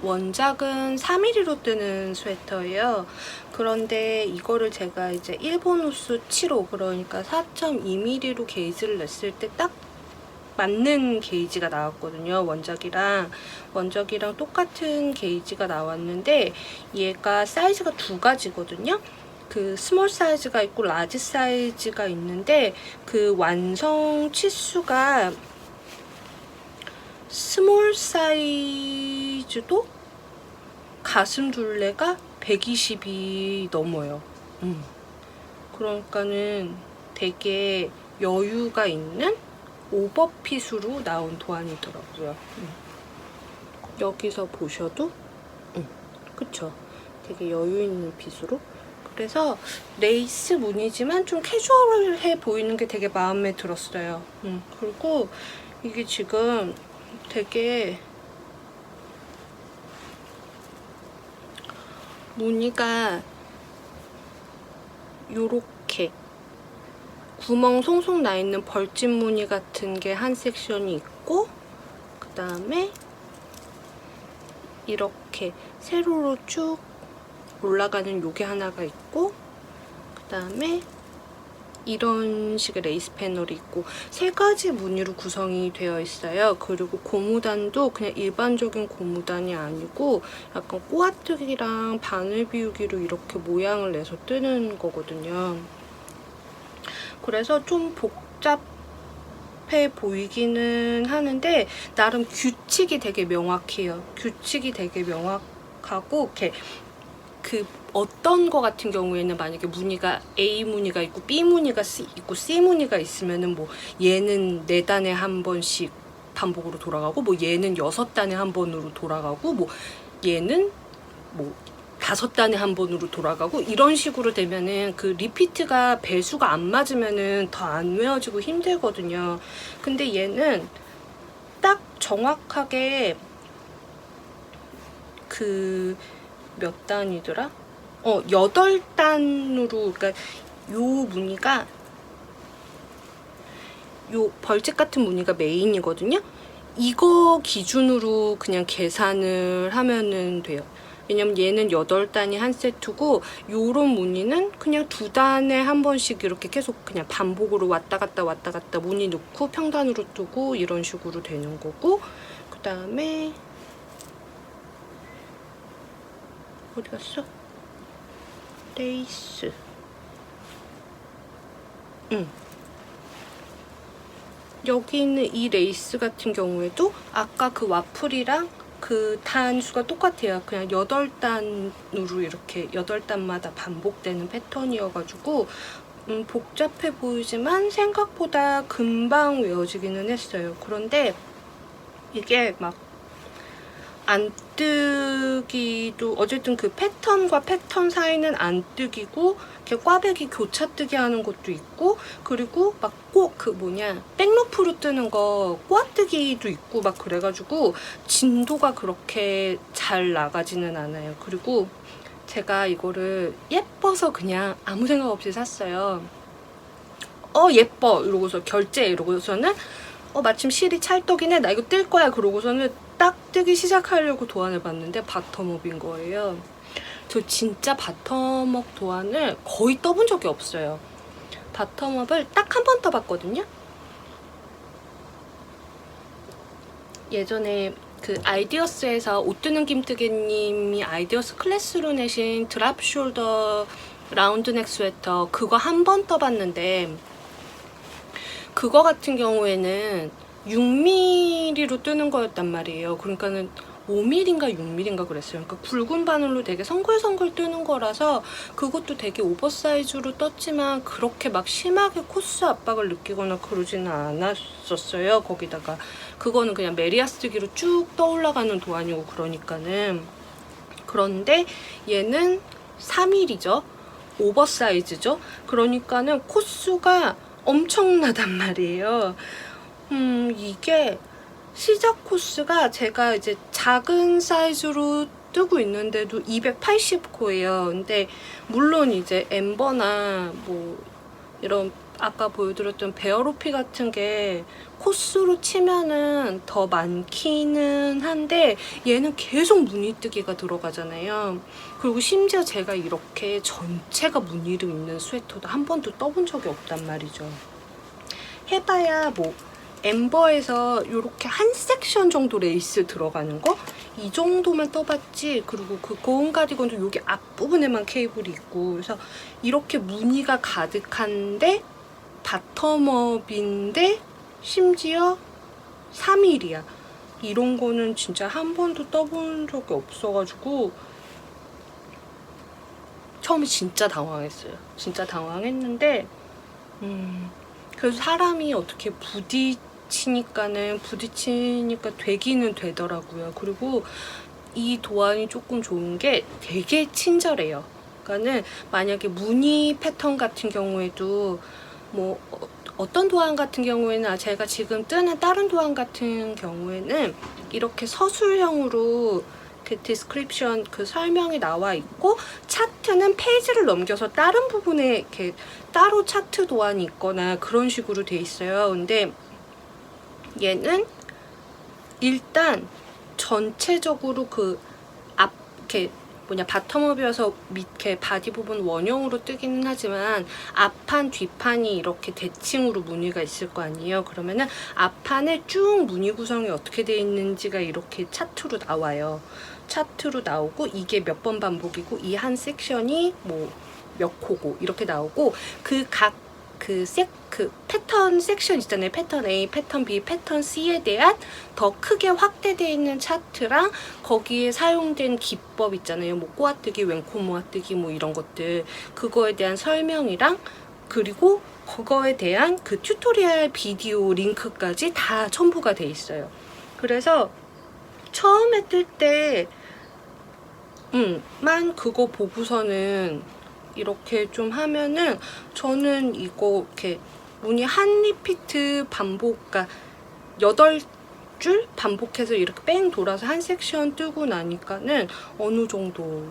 원작은 4mm로 뜨는 스웨터예요. 그런데 이거를 제가 이제 일본 호수 7호, 그러니까 4.2mm로 게이지를 냈을 때 딱 맞는 게이지가 나왔거든요. 원작이랑 똑같은 게이지가 나왔는데, 얘가 사이즈가 두 가지거든요. 그 스몰 사이즈가 있고 라지 사이즈가 있는데, 그 완성 치수가 스몰 사이즈도 가슴 둘레가 120이 넘어요. 그러니까는 되게 여유가 있는 오버핏으로 나온 도안이더라고요. 여기서 보셔도 그쵸? 되게 여유 있는 핏으로. 그래서 레이스 무늬지만 좀 캐주얼해 보이는 게 되게 마음에 들었어요. 그리고 이게 지금 되게 무늬가 요렇게 구멍 송송 나 있는 벌집 무늬 같은 게 한 섹션이 있고, 그 다음에 이렇게 세로로 쭉 올라가는 요게 하나가 있고, 그 그다음에 이런 식의 레이스 패널이 있고 3가지 무늬로 구성이 되어 있어요. 그리고 고무단도 그냥 일반적인 고무단이 아니고 약간 꼬아뜨기랑 바늘 비우기로 이렇게 모양을 내서 뜨는 거거든요. 그래서 좀 복잡해 보이기는 하는데 나름 규칙이 되게 명확해요. 규칙이 되게 명확하고 이렇게 그 어떤 거 같은 경우에는 만약에 무늬가 A 무늬가 있고 B 무늬가 있고 C 무늬가 있으면은 뭐 얘는 4단에 한 번씩 반복으로 돌아가고 뭐 얘는 6단에 한 번으로 돌아가고 뭐 얘는 뭐 5단에 한 번으로 돌아가고 이런 식으로 되면은 그 리피트가 배수가 안 맞으면은 더 안 외워지고 힘들거든요. 근데 얘는 딱 정확하게 그 몇 단이더라? 8단으로, 그러니까 요 무늬가 요 벌집 같은 무늬가 메인이거든요. 이거 기준으로 그냥 계산을 하면은 돼요. 왜냐면 얘는 8단이 한 세트고 요런 무늬는 그냥 2단에 한 번씩 이렇게 계속 그냥 반복으로 왔다 갔다 무늬 넣고 평단으로 뜨고 이런 식으로 되는 거고, 그 다음에 어디 갔어? 레이스. 여기 있는 이 레이스 같은 경우에도 아까 그 와플이랑 그 단수가 똑같아요. 그냥 8단으로 이렇게 8단마다 반복되는 패턴이어가지고 복잡해 보이지만 생각보다 금방 외워지기는 했어요. 그런데 이게 막 안 뜨기도, 어쨌든 그 패턴과 패턴 사이는 안 뜨기고 이렇게 꽈배기 교차뜨기 하는 것도 있고, 그리고 막 꼭 그 백루프로 뜨는 거 꼬아뜨기도 있고 막 그래가지고 진도가 그렇게 잘 나가지는 않아요. 그리고 제가 이거를 예뻐서 그냥 아무 생각 없이 샀어요. 예뻐 이러고서 결제 이러고서는 마침 실이 찰떡이네, 나 이거 뜰 거야 그러고서는 딱 뜨기 시작하려고 도안을 봤는데 바텀업인 거예요. 저 진짜 바텀업 도안을 거의 떠본 적이 없어요. 바텀업을 딱 한 번 떠봤거든요. 예전에 그 아이디어스에서 옷뜨는 김뜨개님이 아이디어스 클래스로 내신 드랍 숄더 라운드넥 스웨터, 그거 한 번 떠봤는데 그거 같은 경우에는 6mm로 뜨는 거였단 말이에요. 그러니까는 5mm인가 6mm인가 그랬어요. 그러니까 굵은 바늘로 되게 성글성글 뜨는 거라서 그것도 되게 오버사이즈로 떴지만 그렇게 막 심하게 코스 압박을 느끼거나 그러지는 않았었어요. 거기다가 그거는 그냥 메리아스기로 쭉 떠올라가는 도안이고 그러니까는. 그런데 얘는 3mm죠. 오버사이즈죠. 그러니까는 코스가 엄청나단 말이에요. 이게 시작 코스가 제가 이제 작은 사이즈로 뜨고 있는데도 280코예요. 근데 물론 이제 엠버나 뭐 이런 아까 보여드렸던 베어로피 같은 게 코스로 치면은 더 많기는 한데 얘는 계속 무늬뜨기가 들어가잖아요. 그리고 심지어 제가 이렇게 전체가 무늬로 있는 스웨터도 한 번도 떠본 적이 없단 말이죠. 해봐야 뭐 엠버에서 이렇게 한 섹션 정도 레이스 들어가는 거? 이 정도만 떠봤지. 그리고 그 고운 가디건도 여기 앞부분에만 케이블이 있고, 그래서 이렇게 무늬가 가득한데 바텀업인데 심지어 3mm야. 이런 거는 진짜 한 번도 떠본 적이 없어가지고 처음에 진짜 당황했어요. 진짜 당황했는데 그래서 사람이 어떻게 부딪히니까 되기는 되더라고요. 그리고 이 도안이 조금 좋은 게 되게 친절해요. 그러니까는 만약에 무늬 패턴 같은 경우에도 뭐 어떤 도안 같은 경우에는 제가 지금 뜨는 다른 도안 같은 경우에는 이렇게 서술형으로 그 디스크립션 그 설명이 나와 있고, 차트는 페이지를 넘겨서 다른 부분에 이렇게 따로 차트 도안이 있거나 그런 식으로 돼 있어요. 근데 얘는 일단 전체적으로 그 앞 이렇게 바텀업이어서 밑에 바디 부분 원형으로 뜨기는 하지만 앞판 뒷판이 이렇게 대칭으로 무늬가 있을 거 아니에요. 그러면은 앞판에 쭉 무늬 구성이 어떻게 되어 있는지가 이렇게 차트로 나와요. 차트로 나오고 이게 몇 번 반복이고 이 한 섹션이 뭐 몇 호고 이렇게 나오고 그 패턴 섹션 있잖아요. 패턴 A, 패턴 B, 패턴 C에 대한 더 크게 확대되어 있는 차트랑 거기에 사용된 기법 있잖아요. 뭐 꼬아뜨기, 왼코 모아뜨기 뭐 이런 것들 그거에 대한 설명이랑 그리고 그거에 대한 그 튜토리얼 비디오 링크까지 다 첨부가 돼 있어요. 그래서 처음에 뜰 때 만 그거 보고서는 이렇게 좀 하면은 저는 이거 이렇게 무늬 한 리피트 반복, 그러니까 8줄 반복해서 이렇게 뺑 돌아서 한 섹션 뜨고 나니까는 어느 정도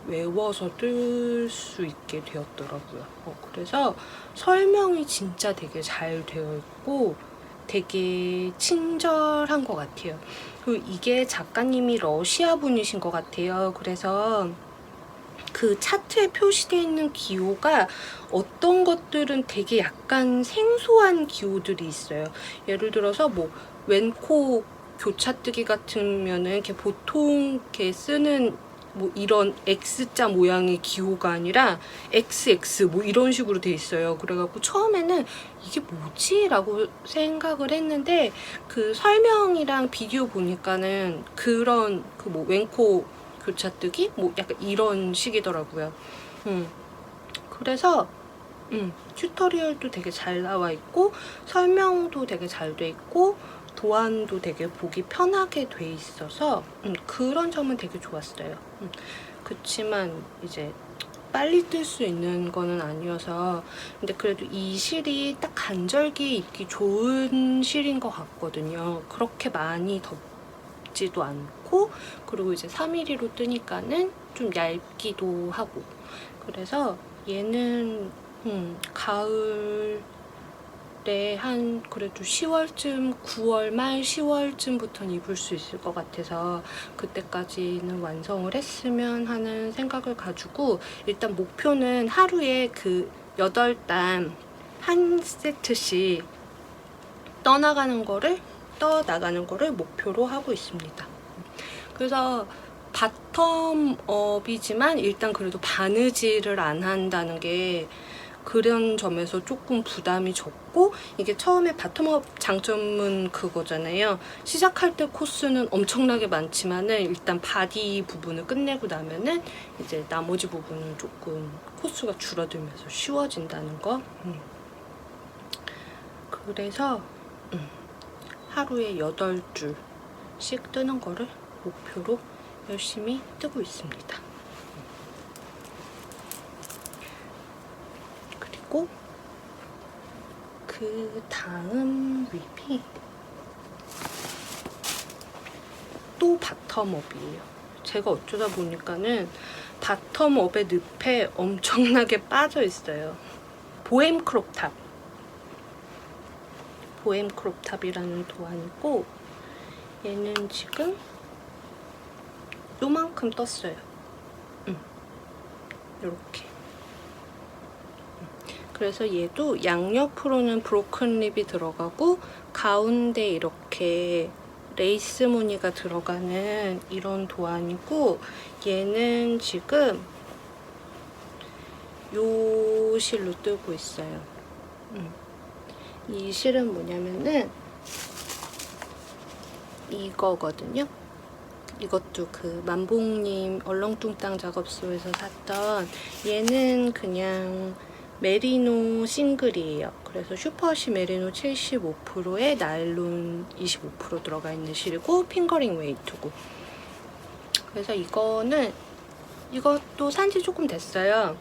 외워서 뜰 수 있게 되었더라고요. 그래서 설명이 진짜 되게 잘 되어 있고 되게 친절한 것 같아요. 그리고 이게 작가님이 러시아 분이신 것 같아요. 그래서 그 차트에 표시되어 있는 기호가 어떤 것들은 되게 약간 생소한 기호들이 있어요. 예를 들어서 뭐 왼코 교차뜨기 같으면은 이렇게 보통 이렇게 쓰는 뭐 이런 X자 모양의 기호가 아니라 XX 뭐 이런 식으로 돼 있어요. 그래갖고 처음에는 이게 뭐지? 라고 생각을 했는데 그 설명이랑 비디오 보니까는 그런 그 뭐 왼코 교차뜨기? 뭐 약간 이런 식이더라고요. 그래서 튜토리얼도 되게 잘 나와 있고 설명도 되게 잘 돼 있고 도안도 되게 보기 편하게 돼 있어서 그런 점은 되게 좋았어요. 그치만 이제 빨리 뜰 수 있는 거는 아니어서 근데 그래도 이 실이 딱 간절기 입기 좋은 실인 것 같거든요. 그렇게 많이 덥지도 않고 그리고 이제 3mm로 뜨니까는 좀 얇기도 하고 그래서 얘는 가을에 한 그래도 10월쯤 9월 말 10월쯤부터는 입을 수 있을 것 같아서 그때까지는 완성을 했으면 하는 생각을 가지고 일단 목표는 하루에 그 8단 한 세트씩 떠나가는 거를 목표로 하고 있습니다. 그래서 바텀업이지만 일단 그래도 바느질을 안 한다는 게 그런 점에서 조금 부담이 적고 이게 처음에 바텀업 장점은 그거잖아요. 시작할 때 코스는 엄청나게 많지만은 일단 바디 부분을 끝내고 나면은 이제 나머지 부분은 조금 코스가 줄어들면서 쉬워진다는 거. 그래서 하루에 8줄씩 뜨는 거를 목표로 열심히 뜨고 있습니다. 그리고 그 다음 립이 또 바텀업이에요. 제가 어쩌다 보니까는 바텀업의 늪에 엄청나게 빠져 있어요. 보엠 크롭탑. 보엠 크롭탑이라는 도안이고 얘는 지금 요만큼 떴어요. 요렇게. 그래서 얘도 양옆으로는 브로큰 립이 들어가고 가운데 이렇게 레이스 무늬가 들어가는 이런 도안이고 얘는 지금 요 실로 뜨고 있어요. 이 실은 뭐냐면은 이거거든요. 이것도 그 만봉님 얼렁뚱땅 작업소에서 샀던 얘는 그냥 메리노 싱글이에요. 그래서 슈퍼워시 메리노 75%에 나일론 25% 들어가 있는 실이고 핑거링 웨이트고 그래서 이것도 산지 조금 됐어요.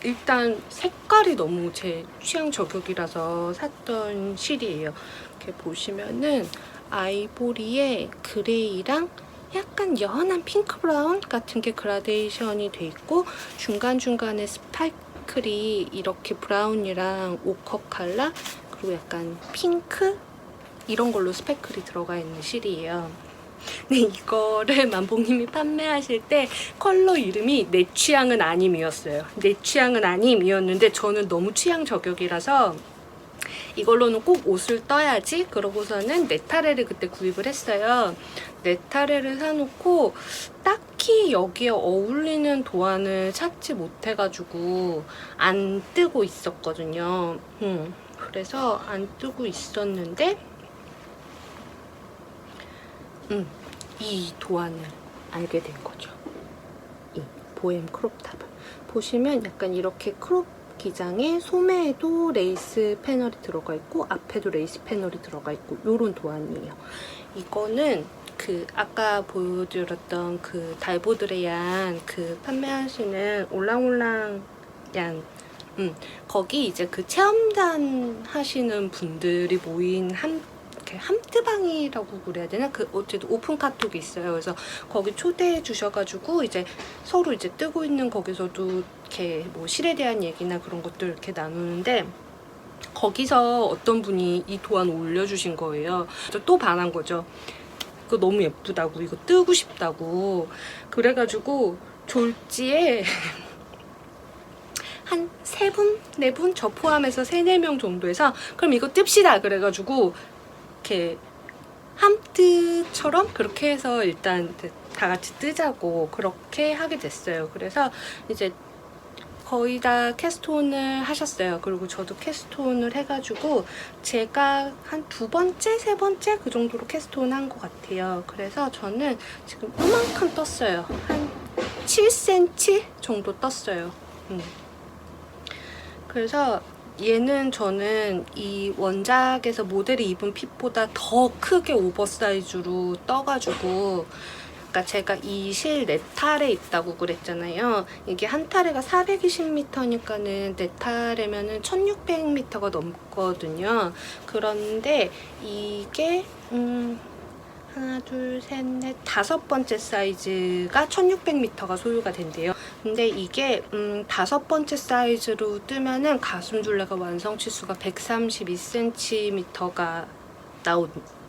일단 색깔이 너무 제 취향 저격이라서 샀던 실이에요. 이렇게 보시면은 아이보리에 그레이랑 약간 연한 핑크 브라운 같은 게 그라데이션이 돼 있고 중간중간에 스파클이 이렇게 브라운이랑 오커 컬러 그리고 약간 핑크 이런 걸로 스파클이 들어가 있는 실이에요. 네, 이거를 만봉님이 판매하실 때 컬러 이름이 내 취향은 아님이었어요. 내 취향은 아님이었는데 저는 너무 취향 저격이라서 이걸로는 꼭 옷을 떠야지 그러고서는 네타레를 그때 구입을 했어요. 네타레를 사놓고 딱히 여기에 어울리는 도안을 찾지 못해가지고 안 뜨고 있었거든요. 그래서 안 뜨고 있었는데 이 도안을 알게 된 거죠. 이 보엠 크롭탑을 보시면 약간 이렇게 크롭 기장에 소매에도 레이스 패널이 들어가 있고 앞에도 레이스 패널이 들어가 있고 요런 도안이에요. 이거는 그 아까 보여드렸던 그 달보드레얀 그 판매하시는 올랑올랑 양 거기 이제 그 체험단 하시는 분들이 모인 함트방이라고 그래야 되나? 그 어쨌든 오픈 카톡이 있어요. 그래서 거기 초대해 주셔가지고 이제 서로 이제 뜨고 있는 거기서도 이렇게 뭐 실에 대한 얘기나 그런 것들 이렇게 나누는데 거기서 어떤 분이 이 도안 올려주신 거예요. 그래서 또 반한 거죠. 이거 너무 예쁘다고, 이거 뜨고 싶다고. 그래가지고 졸지에 한 3분? 4분? 저 포함해서 3, 4명 정도에서 그럼 이거 뜹시다 그래가지고 이렇게 함트처럼 그렇게 해서 일단 다 같이 뜨자고 그렇게 하게 됐어요. 그래서 이제 거의 다 캐스톤을 하셨어요. 그리고 저도 캐스톤을 해가지고 제가 한 2번째, 3번째 그 정도로 캐스톤 한 것 같아요. 그래서 저는 지금 이만큼 떴어요. 한 7cm 정도 떴어요. 그래서 얘는 저는 이 원작에서 모델이 입은 핏보다 더 크게 오버사이즈로 떠가지고 그러니까 제가 이 실 4탈에 있다고 그랬잖아요. 이게 한 탈에가 420m니까는 4탈이면은 1600m가 넘거든요. 그런데 이게 하나, 둘, 셋, 넷, 5번째 사이즈가 1600m가 소유가 된대요. 근데 이게 5번째 사이즈로 뜨면은 가슴둘레가 완성 치수가 132cm가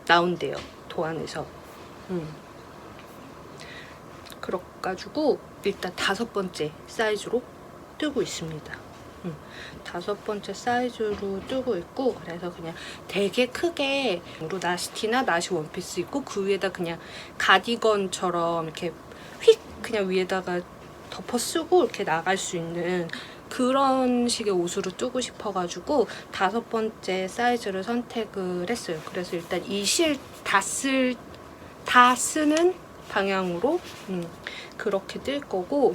나온대요. 도안에서. 그래가지고 일단 5번째 사이즈로 뜨고 있습니다. 5번째 사이즈로 뜨고 있고 그래서 그냥 되게 크게 나시티나 나시 원피스 있고 그 위에다 그냥 가디건처럼 이렇게 휙 그냥 위에다가 덮어 쓰고 이렇게 나갈 수 있는 그런 식의 옷으로 뜨고 싶어가지고 5번째 사이즈를 선택을 했어요. 그래서 일단 이 실 다 쓰는 방향으로 그렇게 뜰 거고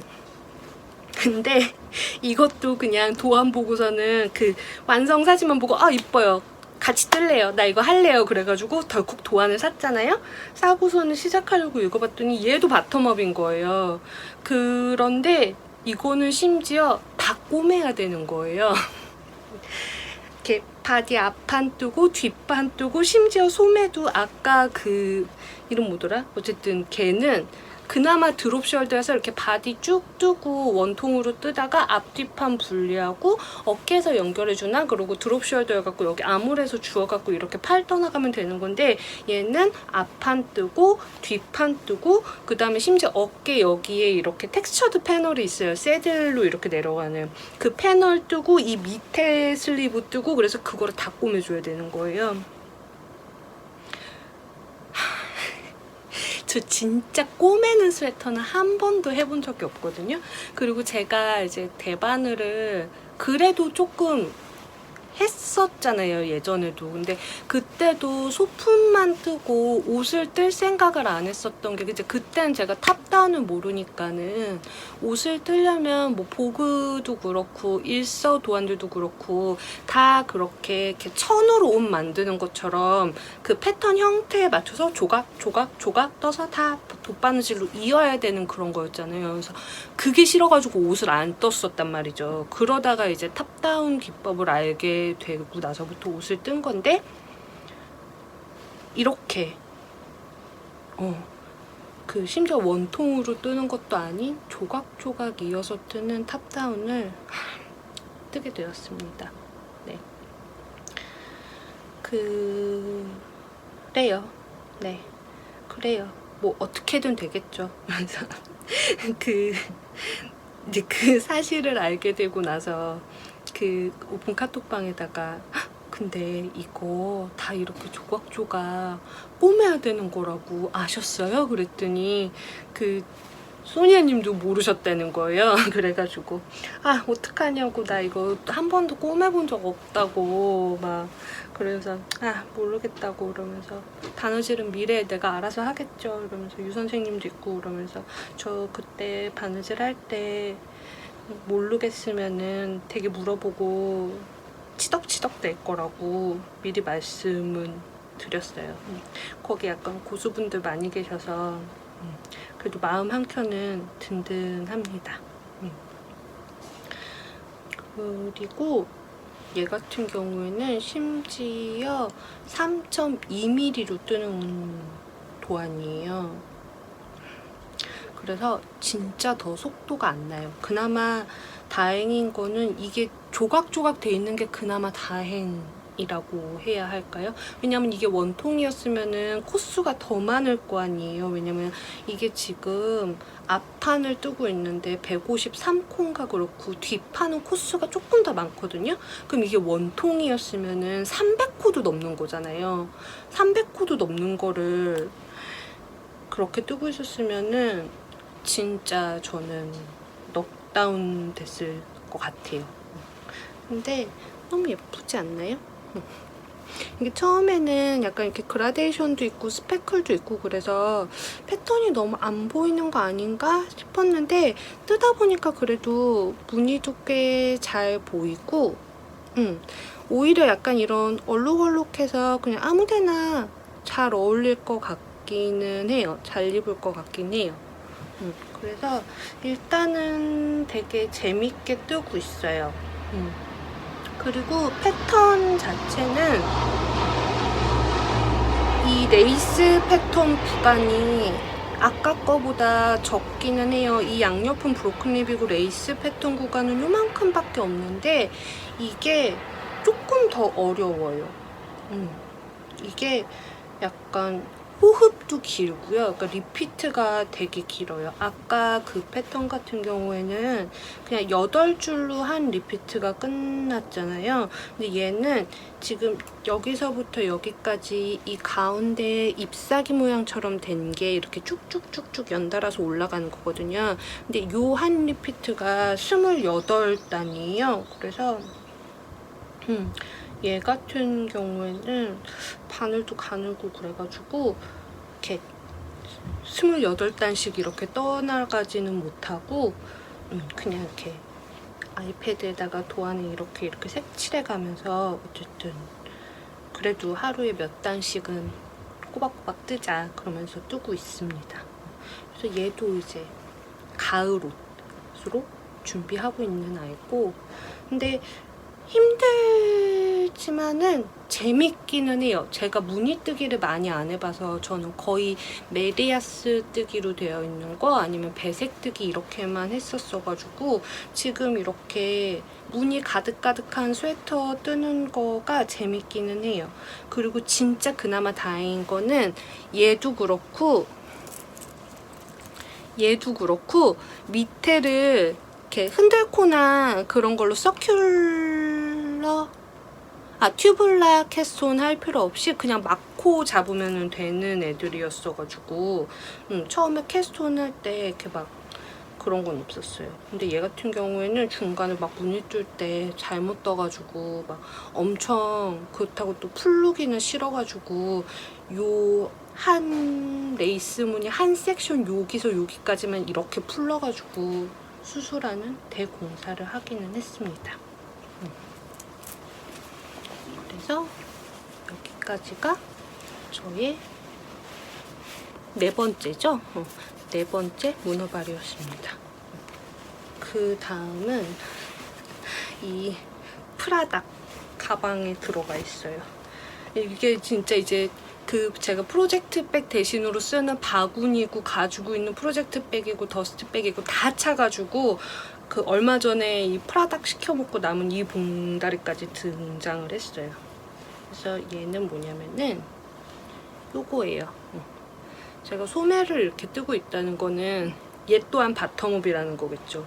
근데 이것도 그냥 도안 보고서는 그 완성 사진만 보고 아 이뻐요 같이 뜰래요 나 이거 할래요 그래가지고 덜컥 도안을 샀잖아요. 사고서는 시작하려고 읽어봤더니 얘도 바텀업인 거예요. 그런데 이거는 심지어 다 꼬매야 되는 거예요. 이렇게 바디 앞판 뜨고 뒷판 뜨고 심지어 소매도 아까 그 이름 뭐더라? 어쨌든 걔는 그나마 드롭 숄더에서 이렇게 바디 쭉 뜨고 원통으로 뜨다가 앞뒤판 분리하고 어깨에서 연결해주나? 그러고 드롭 숄더 해갖고 여기 아몰에서 주워갖고 이렇게 팔 떠나가면 되는 건데 얘는 앞판 뜨고 뒷판 뜨고 그 다음에 심지어 어깨 여기에 이렇게 텍스처드 패널이 있어요. 새들로 이렇게 내려가는 그 패널 뜨고 이 밑에 슬리브 뜨고 그래서 그거를 다 꼬매줘야 되는 거예요. 저 진짜 꼬매는 스웨터는 한 번도 해본 적이 없거든요. 그리고 제가 이제 대바느를 그래도 조금 했었잖아요, 예전에도. 근데 그때도 소품만 뜨고 옷을 뜰 생각을 안 했었던 게 이제 그때는 제가 탑다운을 모르니까는 옷을 뜨려면 뭐 보그도 그렇고 일서 도안들도 그렇고 다 그렇게 이렇게 천으로 옷 만드는 것처럼 그 패턴 형태에 맞춰서 조각 떠서 다 돗바느질로 이어야 되는 그런 거였잖아요. 그래서 그게 싫어가지고 옷을 안 떴었단 말이죠. 그러다가 이제 탑다운 기법을 알게 되고 나서부터 옷을 뜬 건데 이렇게 그 심지어 원통으로 뜨는 것도 아닌 조각조각 이어서 뜨는 탑다운을 뜨게 되었습니다. 네. 그래요. 네. 그래요. 뭐 어떻게든 되겠죠. 그래서 이제 그 사실을 알게 되고 나서 그 오픈 카톡방에다가 근데 이거 다 이렇게 조각조각 꿰매야 되는 거라고 아셨어요? 그랬더니 그 소니아님도 모르셨다는 거예요. 그래가지고 어떡하냐고, 나 이거 한 번도 꿰매본 적 없다고 막 그래서 모르겠다고 그러면서 바느질은 미래에 내가 알아서 하겠죠 이러면서 유 선생님도 있고 그러면서 저 그때 바느질 할 때 모르겠으면은 되게 물어보고 치덕치덕 될 거라고 미리 말씀은 드렸어요. 거기 약간 고수분들 많이 계셔서 그래도 마음 한켠은 든든합니다. 그리고 얘 같은 경우에는 심지어 3.2mm로 뜨는 도안이에요. 그래서 진짜 더 속도가 안 나요. 그나마 다행인 거는 이게 조각조각 돼 있는 게 그나마 다행이라고 해야 할까요? 왜냐면 이게 원통이었으면은 코수가 더 많을 거 아니에요. 왜냐면 이게 지금 앞판을 뜨고 있는데 153코인가 그렇고 뒷판은 코수가 조금 더 많거든요. 그럼 이게 원통이었으면은 300코도 넘는 거잖아요. 300코도 넘는 거를 그렇게 뜨고 있었으면은 진짜 저는 넉다운 됐을 것 같아요. 근데 너무 예쁘지 않나요? 이게 처음에는 약간 이렇게 그라데이션도 있고 스패클도 있고 그래서 패턴이 너무 안 보이는 거 아닌가 싶었는데 뜨다 보니까 그래도 무늬도 꽤 잘 보이고 오히려 약간 이런 얼룩얼룩해서 그냥 아무데나 잘 어울릴 것 같기는 해요. 잘 입을 것 같긴 해요. 그래서 일단은 되게 재밌게 뜨고 있어요. 그리고 패턴 자체는 이 레이스 패턴 구간이 아까 거보다 적기는 해요. 이 양옆은 브로큰 립이고 레이스 패턴 구간은 요만큼밖에 없는데 이게 조금 더 어려워요. 이게 약간 호흡도 길고요. 그러니까 리피트가 되게 길어요. 아까 그 패턴 같은 경우에는 그냥 8줄로 한 리피트가 끝났잖아요. 근데 얘는 지금 여기서부터 여기까지 이 가운데 잎사귀 모양처럼 된 게 이렇게 쭉쭉쭉쭉 연달아서 올라가는 거거든요. 근데 요 한 리피트가 28단이에요. 그래서 얘 같은 경우에는 바늘도 가늘고 그래가지고 이렇게 28단씩 이렇게 떠나가지는 못하고 그냥 이렇게 아이패드에다가 도안을 이렇게 색칠해가면서 어쨌든 그래도 하루에 몇 단씩은 꼬박꼬박 뜨자 그러면서 뜨고 있습니다. 그래서 얘도 이제 가을 옷으로 준비하고 있는 아이고 근데 힘들지만은 재밌기는 해요. 제가 무늬 뜨기를 많이 안 해봐서 저는 거의 메리아스 뜨기로 되어 있는 거 아니면 배색 뜨기 이렇게만 했었어가지고 지금 이렇게 무늬 가득가득한 스웨터 뜨는 거가 재밌기는 해요. 그리고 진짜 그나마 다행인 거는 얘도 그렇고 밑에를 이렇게 흔들코나 그런 걸로 튜블라 캐스톤 할 필요 없이 그냥 막코 잡으면 되는 애들이었어가지고 처음에 캐스톤 할 때 이렇게 막 그런 건 없었어요. 근데 얘 같은 경우에는 중간에 막 무늬 뜰 때 잘못 떠가지고 막 엄청 그렇다고 또 풀르기는 싫어가지고 요 한 레이스 무늬 한 섹션 여기서 여기까지만 이렇게 풀러가지고 수술하는 대공사를 하기는 했습니다. 그래서 여기까지가 저의 4번째죠. 4번째 문어발이었습니다. 그 다음은 이 프라다 가방에 들어가 있어요. 이게 진짜 이제 제가 프로젝트 백 대신으로 쓰는 바구니고 가지고 있는 프로젝트 백이고 더스트 백이고 다 차가지고 그 얼마 전에 이 프라닥 시켜먹고 남은 이 봉다리까지 등장을 했어요. 그래서 얘는 뭐냐면은 요거예요. 제가 소매를 이렇게 뜨고 있다는 거는 얘 또한 바텀업이라는 거겠죠.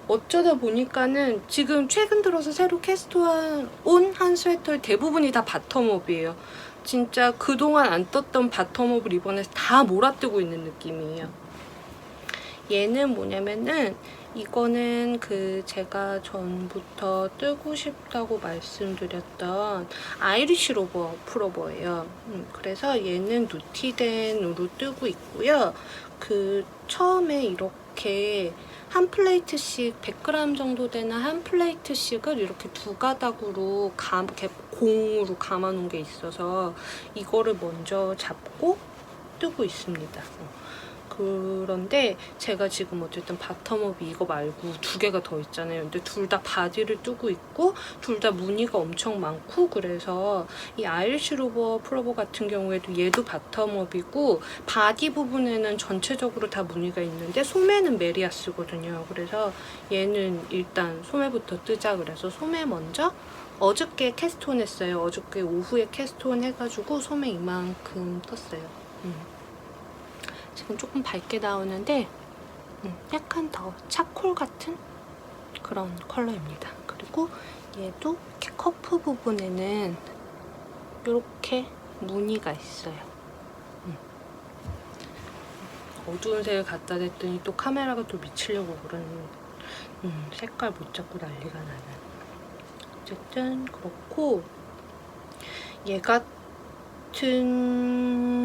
어쩌다 보니까는 지금 최근 들어서 새로 캐스트한 한 스웨터의 대부분이 다 바텀업이에요. 진짜 그동안 안 떴던 바텀업을 이번에 다 몰아뜨고 있는 느낌이에요. 얘는 뭐냐면은 이거는 제가 전부터 뜨고 싶다고 말씀드렸던 아이리쉬 로버 풀오버예요. 그래서 얘는 누티덴으로 뜨고 있고요. 처음에 이렇게 한 플레이트씩 100g 정도 되는 한 플레이트씩을 이렇게 두 가닥으로 이렇게 공으로 감아 놓은 게 있어서 이거를 먼저 잡고 뜨고 있습니다. 그런데 제가 지금 어쨌든 바텀업이 이거 말고 두 개가 더 있잖아요. 근데 둘 다 바디를 뜨고 있고 둘 다 무늬가 엄청 많고 그래서 이 아이리쉬 로버 풀오버 같은 경우에도 얘도 바텀업이고 바디 부분에는 전체적으로 다 무늬가 있는데 소매는 메리아스거든요. 그래서 얘는 일단 소매부터 뜨자 그래서 소매 먼저 어저께 캐스트온 했어요. 어저께 오후에 캐스트온 해가지고 소매 이만큼 떴어요. 지금 조금 밝게 나오는데 약간 더 차콜 같은 그런 컬러입니다. 그리고 얘도 이렇게 커프 부분에는 이렇게 무늬가 있어요. 어두운 색을 갖다 댔더니 또 카메라가 또 미치려고 그러는 색깔 못 잡고 난리가 나는. 어쨌든 그렇고 얘 같은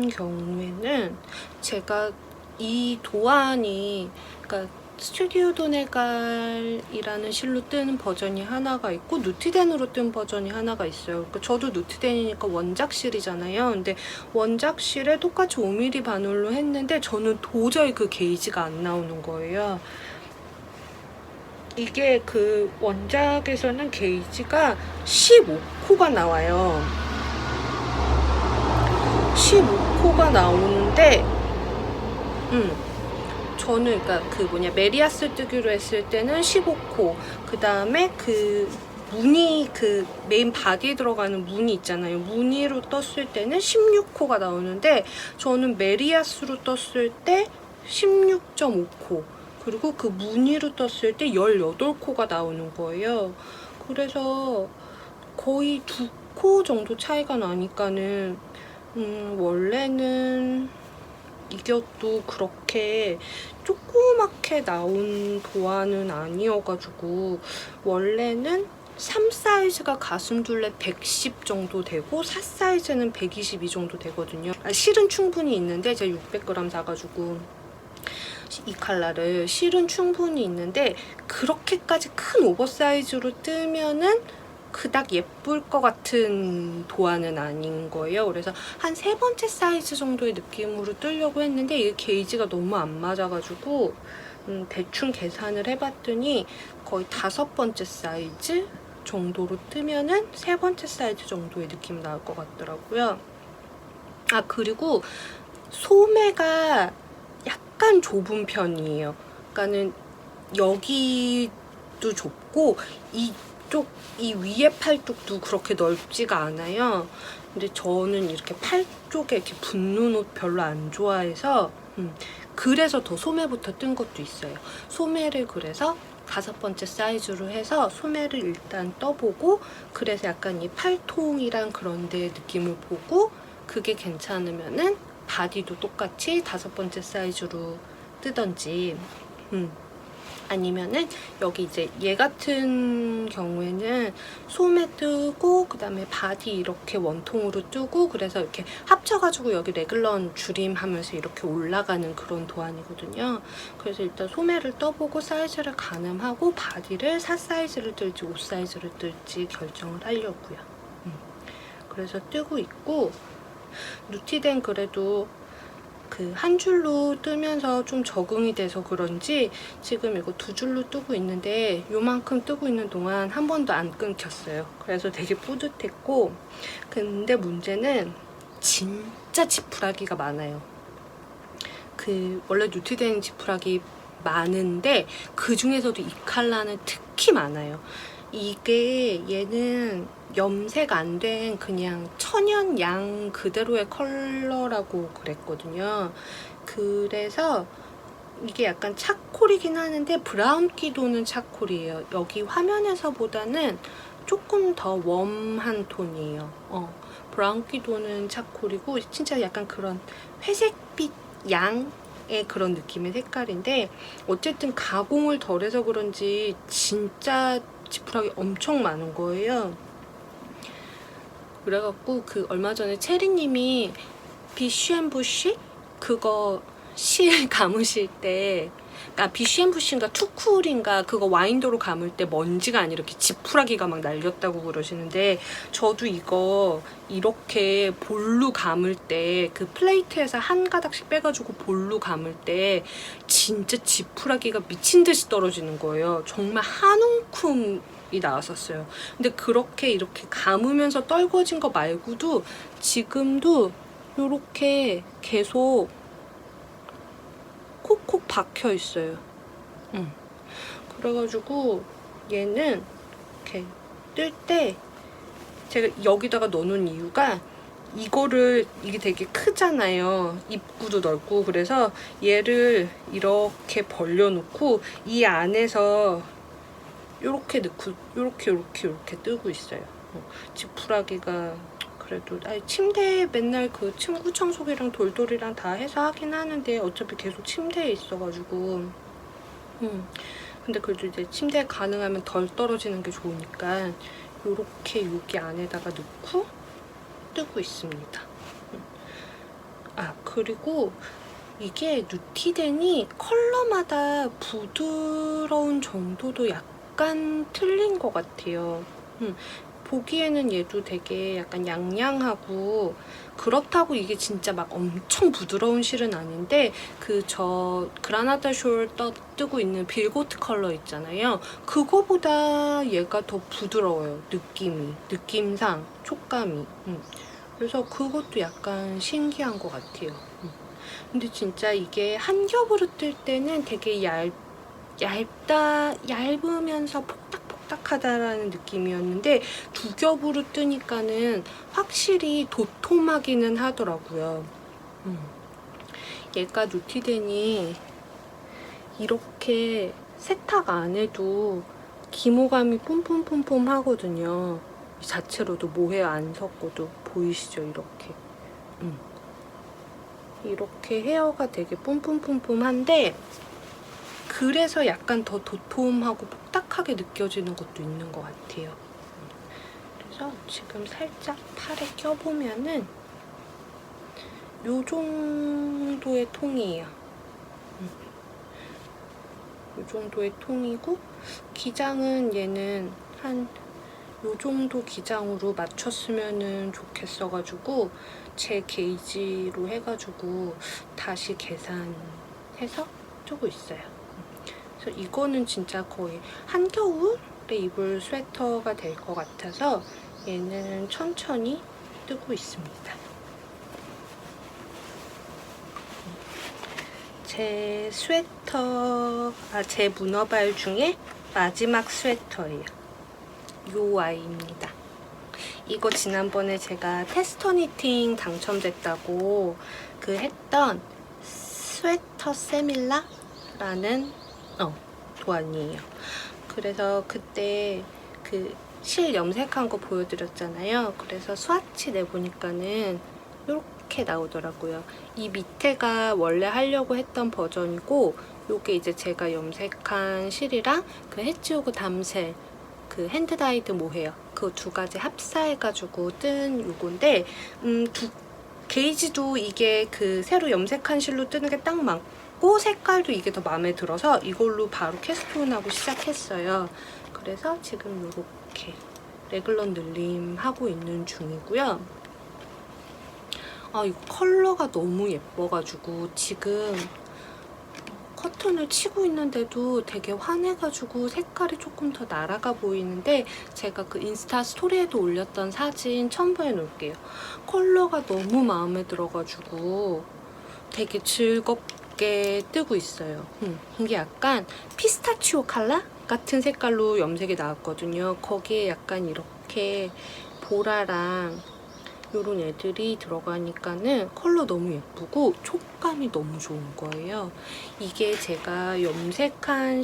경우에는 제가 이 도안이 그러니까 스튜디오 도네갈이라는 실로 뜨는 버전이 하나가 있고 누티덴으로 뜬 버전이 하나가 있어요. 그러니까 저도 누티덴이니까 원작실이잖아요. 근데 원작실에 똑같이 5mm 바늘로 했는데 저는 도저히 그 게이지가 안 나오는 거예요. 이게 원작에서는 게이지가 15코가 나와요. 15코가 나오는데 저는 그러니까 메리아스 뜨기로 했을 때는 15코 그 다음에 무늬 메인 바디에 들어가는 무늬 있잖아요. 무늬로 떴을 때는 16코가 나오는데 저는 메리아스로 떴을 때 16.5코 그리고 무늬로 떴을 때 18코가 나오는 거예요. 그래서 거의 2코 정도 차이가 나니까는 원래는 이것도 그렇게 조그맣게 나온 도안은 아니어가지고 원래는 3 사이즈가 가슴둘레 110 정도 되고 4 사이즈는 122 정도 되거든요. 실은 충분히 있는데 제가 600g 사가지고 이 컬러를 실은 충분히 있는데 그렇게까지 큰 오버사이즈로 뜨면은 그닥 예쁠 것 같은 도안은 아닌 거예요. 그래서 한 3번째 사이즈 정도의 느낌으로 뜨려고 했는데 이게 게이지가 너무 안 맞아가지고 대충 계산을 해봤더니 거의 5번째 사이즈 정도로 뜨면은 3번째 사이즈 정도의 느낌이 나올 것 같더라고요. 그리고 소매가 약간 좁은 편이에요. 그러니까는 여기도 좁고 이 위에 팔 쪽도 그렇게 넓지가 않아요. 근데 저는 이렇게 팔 쪽에 이렇게 붙는 옷 별로 안 좋아해서 그래서 더 소매부터 뜬 것도 있어요. 소매를 그래서 5번째 사이즈로 해서 소매를 일단 떠보고 그래서 약간 이 팔통이랑 그런 데 느낌을 보고 그게 괜찮으면은 바디도 똑같이 5번째 사이즈로 뜨던지 아니면은 여기 이제 얘 같은 경우에는 소매 뜨고 그 다음에 바디 이렇게 원통으로 뜨고 그래서 이렇게 합쳐가지고 여기 레글런 줄임하면서 이렇게 올라가는 그런 도안이거든요. 그래서 일단 소매를 떠보고 사이즈를 가늠하고 바디를 4 사이즈를 뜰지 5 사이즈를 뜰지 결정을 하려고요. 그래서 뜨고 있고 누티덴 그래도 한 줄로 뜨면서 좀 적응이 돼서 그런지 지금 이거 2줄로 뜨고 있는데 요만큼 뜨고 있는 동안 한 번도 안 끊겼어요. 그래서 되게 뿌듯했고 근데 문제는 진짜 지푸라기가 많아요. 원래 누티덴 지푸라기 많은데 그 중에서도 이 컬러는 특히 많아요. 이게 얘는 염색 안 된 그냥 천연 양 그대로의 컬러라고 그랬거든요. 그래서 이게 약간 차콜이긴 하는데 브라운기 도는 차콜이에요. 여기 화면에서보다는 조금 더 웜한 톤이에요. 브라운기 도는 차콜이고 진짜 약간 그런 회색빛 양의 그런 느낌의 색깔인데 어쨌든 가공을 덜해서 그런지 진짜 지푸라기 엄청 많은 거예요. 그래갖고 그 얼마 전에 체리님이 비쉬앤부쉬 그거 실 감으실 때, 그러니까 비쉬앤부쉬인가 투쿨인가 그거 와인도로 감을 때 먼지가 아니라 이렇게 지푸라기가 막 날렸다고 그러시는데, 저도 이거 이렇게 볼로 감을 때 그 플레이트에서 한 가닥씩 빼가지고 볼로 감을 때 진짜 지푸라기가 미친 듯이 떨어지는 거예요. 정말 한 움큼이 나왔었어요. 근데 그렇게 이렇게 감으면서 떨궈진 거 말고도 지금도 이렇게 계속 콕콕 박혀 있어요. 그래가지고 얘는 이렇게 뜰 때 제가 여기다가 넣어놓은 이유가 이게 되게 크잖아요. 입구도 넓고. 그래서 얘를 이렇게 벌려놓고 이 안에서 이렇게 넣고 이렇게 뜨고 있어요. 지푸라기가 그래도 침대에 맨날 그 침구 청소기랑 돌돌이랑 다 해서 하긴 하는데 어차피 계속 침대에 있어가지고 근데 그래도 이제 침대에 가능하면 덜 떨어지는 게 좋으니까 요렇게 여기 안에다가 넣고 뜨고 있습니다. 그리고 이게 누티덴이 컬러마다 부드러운 정도도 약간 틀린 것 같아요. 보기에는 얘도 되게 약간 양양하고, 그렇다고 이게 진짜 막 엄청 부드러운 실은 아닌데 저 그라나다 숄 뜨고 있는 빌고트 컬러 있잖아요. 그거보다 얘가 더 부드러워요. 느낌상 촉감이. 그래서 그것도 약간 신기한 것 같아요. 근데 진짜 이게 한 겹으로 뜰 때는 되게 얇으면서 폭닥폭닥하다라는 느낌이었는데 두 겹으로 뜨니까는 확실히 도톰하기는 하더라고요. 얘가 누티덴이 이렇게 세탁 안 해도 기모감이 폼폼폼폼 하거든요. 이 자체로도 모헤어 안 섞어도 보이시죠? 이렇게 헤어가 되게 폼폼폼폼한데 그래서 약간 더 도톰하고 폭닥하게 느껴지는 것도 있는 것 같아요. 그래서 지금 살짝 팔에 껴보면은 요 정도의 통이에요. 요 정도의 통이고, 기장은 얘는 한 요 정도 기장으로 맞췄으면 좋겠어가지고 제 게이지로 해가지고 다시 계산해서 뜨고 있어요. 그래서 이거는 진짜 거의 한겨울에 입을 스웨터가 될 것 같아서 얘는 천천히 뜨고 있습니다. 제 스웨터, 제 문어발 중에 마지막 스웨터예요. 요 아이입니다. 이거 지난번에 제가 테스터 니팅 당첨됐다고 했던 스웨터 세밀라라는 도안이에요. 그래서 그때 실 염색한 거 보여드렸잖아요. 그래서 스와치 내보니까는 이렇게 나오더라고요. 이 밑에가 원래 하려고 했던 버전이고, 요게 이제 제가 염색한 실이랑 해치오그 담셀 핸드다이드 모헤어 그 두 가지 합사해가지고 뜬 요건데, 게이지도 이게 새로 염색한 실로 뜨는 게 딱 맞고 색깔도 이게 더 마음에 들어서 이걸로 바로 캐스톤하고 시작했어요. 그래서 지금 요렇게 레글런 늘림 하고 있는 중이고요. 이거 컬러가 너무 예뻐가지고 지금 커튼을 치고 있는데도 되게 환해가지고 색깔이 조금 더 날아가 보이는데, 제가 인스타 스토리에도 올렸던 사진 첨부해 놓을게요. 컬러가 너무 마음에 들어가지고 되게 즐겁게 뜨고 있어요. 이게 약간 피스타치오 컬러? 같은 색깔로 염색이 나왔거든요. 거기에 약간 이렇게 보라랑 요런 애들이 들어가니까는 컬러 너무 예쁘고 촉감이 너무 좋은 거예요. 이게 제가 염색할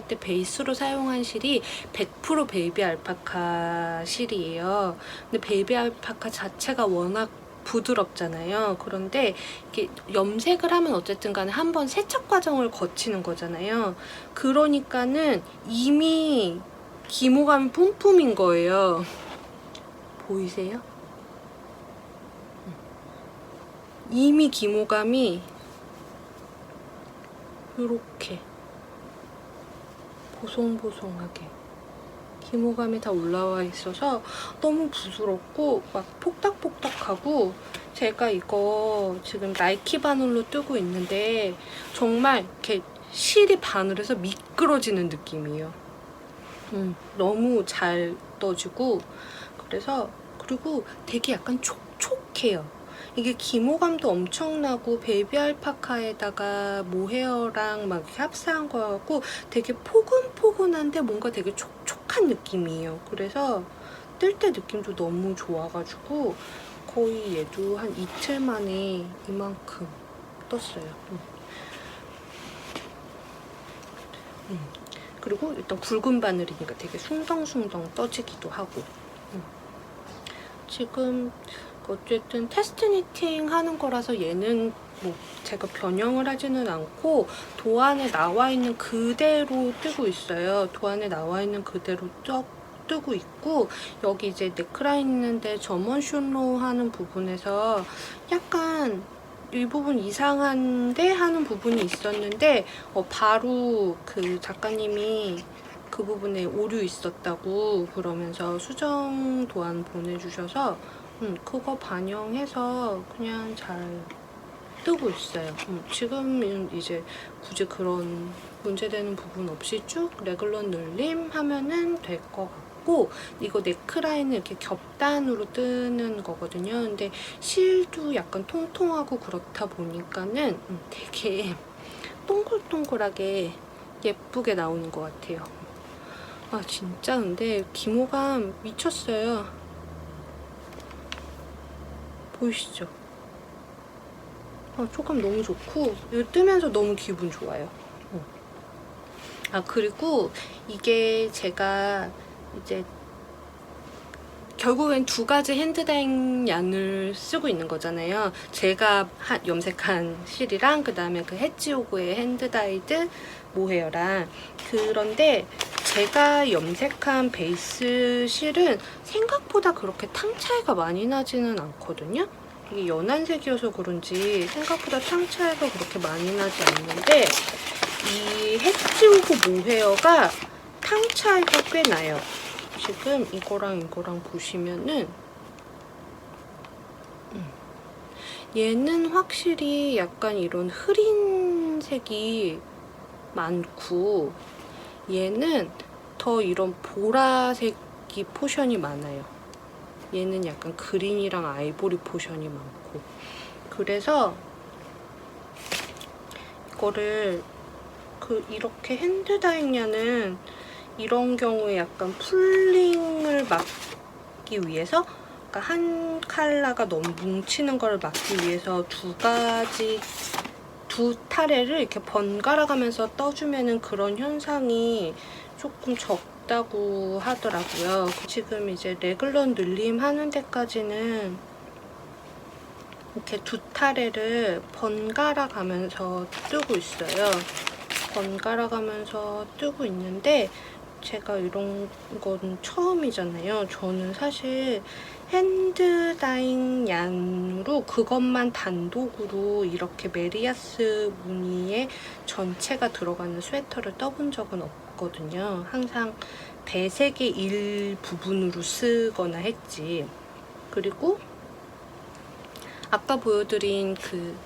때 베이스로 사용한 실이 100% 베이비 알파카 실이에요. 근데 베이비 알파카 자체가 워낙 부드럽잖아요. 그런데 이렇게 염색을 하면 어쨌든 간에 한번 세척 과정을 거치는 거잖아요. 그러니까는 이미 기모감이 뿜뿜인 거예요. 보이세요? 이미 기모감이 이렇게 보송보송하게 기모감이 다 올라와 있어서 너무 부드럽고 막 폭닥폭닥하고, 제가 이거 지금 나이키 바늘로 뜨고 있는데 정말 이렇게 실이 바늘에서 미끄러지는 느낌이에요. 너무 잘 떠지고, 그리고 되게 약간 촉촉해요. 이게 기모감도 엄청나고 베이비 알파카에다가 모헤어랑 막 이렇게 합사한 거하고 되게 포근포근한데 뭔가 되게 촉촉한 느낌이에요. 그래서 뜰 때 느낌도 너무 좋아가지고 거의 얘도 한 이틀 만에 이만큼 떴어요. 그리고 일단 굵은 바늘이니까 되게 숭덩숭덩 떠지기도 하고. 지금 어쨌든 테스트 니팅 하는 거라서 얘는 뭐 제가 변형을 하지는 않고 도안에 나와 있는 그대로 뜨고 있어요. 도안에 나와 있는 그대로 뜨고 있고, 여기 이제 넥라인 있는데 점원 슐로 하는 부분에서 약간 이 부분 이상한데 하는 부분이 있었는데 바로 그 작가님이 그 부분에 오류 있었다고 그러면서 수정 도안 보내주셔서 그거 반영해서 그냥 잘 뜨고 있어요. 지금은 이제 굳이 그런 문제되는 부분 없이 쭉 레글런 늘림 하면은 될 것 같고, 이거 네크라인을 이렇게 겹단으로 뜨는 거거든요. 근데 실도 약간 통통하고 그렇다 보니까는 되게 동글동글하게 예쁘게 나오는 것 같아요. 아 진짜 근데 기모감 미쳤어요. 보이시죠? 촉감 너무 좋고 이거 뜨면서 너무 기분 좋아요. 그리고 이게 제가 이제 결국엔 두 가지 핸드다잉 양을 쓰고 있는 거잖아요. 제가 염색한 실이랑 그 다음에 그 해치오그의 핸드다이드 모헤어랑. 그런데 제가 염색한 베이스 실은 생각보다 그렇게 탕 차이가 많이 나지는 않거든요. 이게 연한 색이어서 그런지 생각보다 탕 차이가 그렇게 많이 나지 않는데, 이 해치오그 모헤어가 탕 차이가 꽤 나요. 지금 이거랑 보시면은 얘는 확실히 약간 이런 흐린 색이 많고, 얘는 더 이런 보라색이 포션이 많아요. 얘는 약간 그린이랑 아이보리 포션이 많고. 그래서 이거를 이렇게 핸드다잉야는 이런 경우에 약간 풀링을 막기 위해서, 그러니까 한 컬러가 너무 뭉치는 걸 막기 위해서 두 타래를 이렇게 번갈아 가면서 떠주면은 그런 현상이 조금 적다고 하더라고요. 지금 이제 레글런 늘림 하는 데까지는 이렇게 두 타래를 번갈아 가면서 뜨고 있어요. 번갈아 가면서 뜨고 있는데, 제가 이런 건 처음이잖아요. 저는 사실 핸드다잉 얀으로 그것만 단독으로 이렇게 메리아스 무늬의 전체가 들어가는 스웨터를 떠본 적은 없거든요. 항상 배색의 일부분으로 쓰거나 했지. 그리고 아까 보여드린 그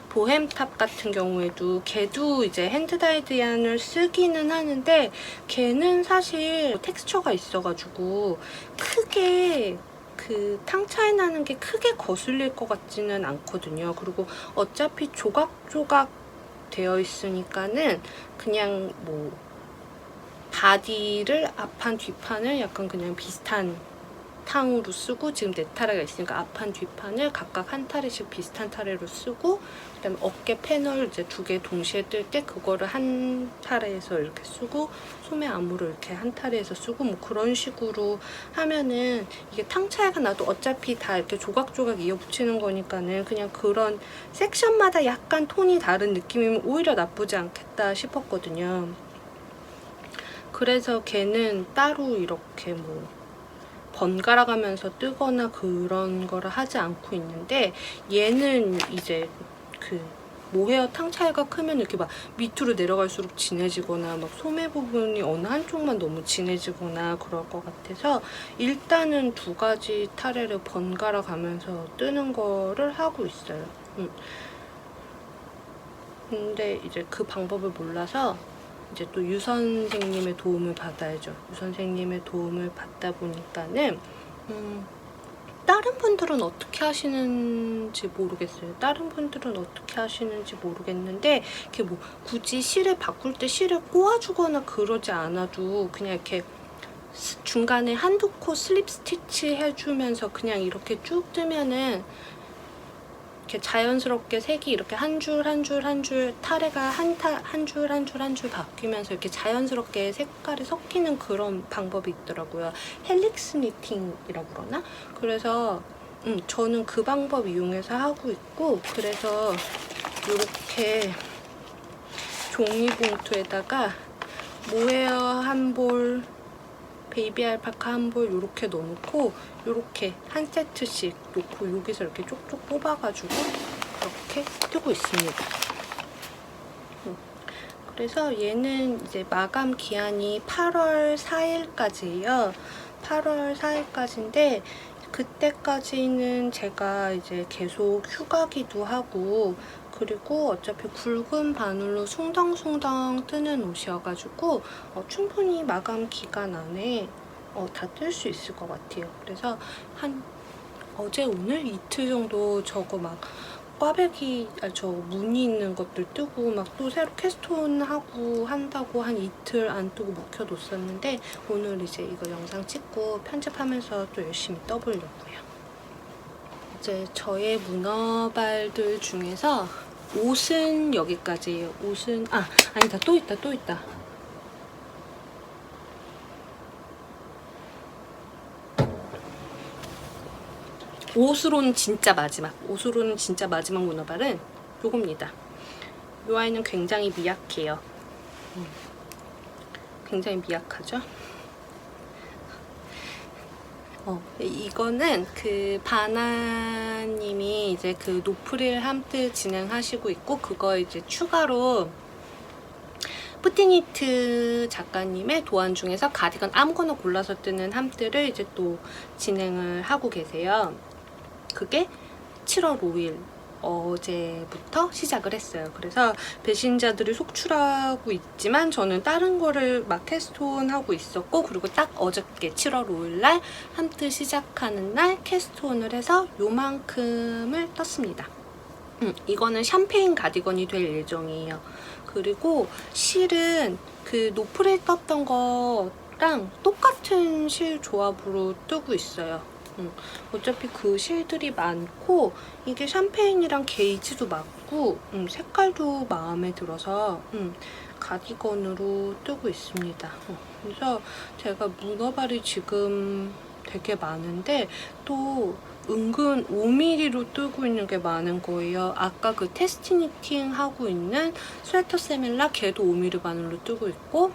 보햄탑 같은 경우에도 걔도 이제 핸드다이드 얀을 쓰기는 하는데, 걔는 사실 텍스처가 있어가지고 크게 그 탕 차이 나는 게 크게 거슬릴 것 같지는 않거든요. 그리고 어차피 조각조각 되어 있으니까는 그냥 뭐 바디를 앞판 뒷판을 약간 그냥 비슷한 탕으로 쓰고, 지금 네 타래가 있으니까 앞판 뒷판을 각각 한 타래씩 비슷한 타래로 쓰고, 그다음에 어깨 패널 이제 2개 동시에 뜰 때 그거를 한 타래에서 이렇게 쓰고, 소매 암호를 이렇게 한 타래에서 쓰고, 뭐 그런 식으로 하면은 이게 탕 차이가 나도 어차피 다 이렇게 조각조각 이어 붙이는 거니까는 그냥 그런 섹션마다 약간 톤이 다른 느낌이면 오히려 나쁘지 않겠다 싶었거든요. 그래서 걔는 따로 이렇게 뭐 번갈아 가면서 뜨거나 그런 거를 하지 않고 있는데, 얘는 이제 그 모헤어 탕 차이가 크면 이렇게 막 밑으로 내려갈수록 진해지거나 막 소매 부분이 어느 한쪽만 너무 진해지거나 그럴 것 같아서 일단은 2가지 타래를 번갈아 가면서 뜨는 거를 하고 있어요. 근데 이제 그 방법을 몰라서 이제 또 유 선생님의 도움을 받아야죠. 유 선생님의 도움을 받다 보니까는 다른 분들은 어떻게 하시는지 모르겠어요. 다른 분들은 어떻게 하시는지 모르겠는데, 이렇게 뭐 굳이 실을 바꿀 때 실을 꼬아주거나 그러지 않아도 그냥 이렇게 중간에 한두 코 슬립 스티치 해주면서 그냥 이렇게 쭉 뜨면은 이렇게 자연스럽게 색이 이렇게 한 줄 한 줄 한 줄 타래가 한 줄 한 줄 한 줄 바뀌면서 이렇게 자연스럽게 색깔이 섞이는 그런 방법이 있더라고요. 헬릭스 니팅이라고 그러나? 그래서 저는 그 방법 이용해서 하고 있고, 그래서 이렇게 종이봉투에다가 모헤어 한 볼, 베이비 알파카 한 볼 이렇게 넣어놓고 이렇게 한 세트씩 놓고 여기서 이렇게 쪽쪽 뽑아가지고 이렇게 뜨고 있습니다. 그래서 얘는 이제 마감 기한이 8월 4일까지예요. 8월 4일까지인데 그때까지는 제가 이제 계속 휴가기도 하고, 그리고 어차피 굵은 바늘로 숭덩숭덩 뜨는 옷이어가지고 충분히 마감 기간 안에 다 뜰 수 있을 것 같아요. 그래서 한 어제 오늘 이틀 정도 저거 막 꽈배기, 저 무늬 있는 것들 뜨고 막 또 새로 캐스톤 하고 한다고 한 이틀 안 뜨고 묵혀뒀었는데, 오늘 이제 이거 영상 찍고 편집하면서 또 열심히 떠보려고요. 이제 저의 문어발들 중에서 옷은 여기까지예요. 옷은 아니다, 또 있다. 옷으로는 진짜 마지막 문어발은 요겁니다. 이 아이는 굉장히 미약해요. 굉장히 미약하죠? 이거는 그 바나님이 이제 그 노프릴 함트 진행하시고 있고, 그거 이제 추가로 푸티니트 작가님의 도안 중에서 가디건 아무거나 골라서 뜨는 함트를 이제 또 진행을 하고 계세요. 그게 7월 5일 어제부터 시작을 했어요. 그래서 배신자들이 속출하고 있지만 저는 다른 거를 막 캐스톤 하고 있었고, 그리고 딱 어저께 7월 5일날 함트 시작하는 날 캐스톤을 해서 요만큼을 떴습니다. 이거는 샴페인 가디건이 될 예정이에요. 그리고 실은 그 노프릴 떴던 거랑 똑같은 실 조합으로 뜨고 있어요. 어차피 그 실들이 많고, 이게 샴페인이랑 게이지도 맞고 색깔도 마음에 들어서 가디건으로 뜨고 있습니다. 그래서 제가 문어발이 지금 되게 많은데 또 은근 5mm로 뜨고 있는 게 많은 거예요. 아까 그 테스티 니팅 하고 있는 스웨터 세밀라, 걔도 5mm 바늘로 뜨고 있고,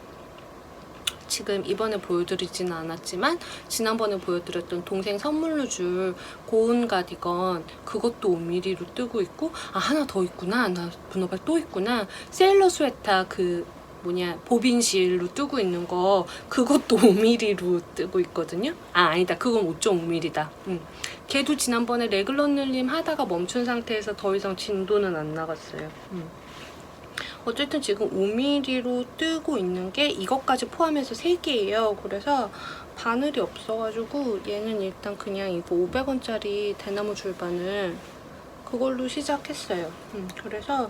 지금 이번에 보여드리지는 않았지만 지난번에 보여드렸던 동생 선물로 줄 고운 가디건, 그것도 5mm로 뜨고 있고, 하나 더 있구나, 나 문어발 또 있구나, 세일러 스웨터 그 보빈실로 뜨고 있는 거, 그것도 5mm로 뜨고 있거든요. 아니다, 그건 5.5mm다. 걔도 지난번에 레글런늘림 하다가 멈춘 상태에서 더 이상 진도는 안 나갔어요. 어쨌든 지금 5mm로 뜨고 있는 게 이것까지 포함해서 3개예요. 그래서 바늘이 없어가지고 얘는 일단 그냥 이거 500원짜리 대나무 줄바늘 그걸로 시작했어요. 그래서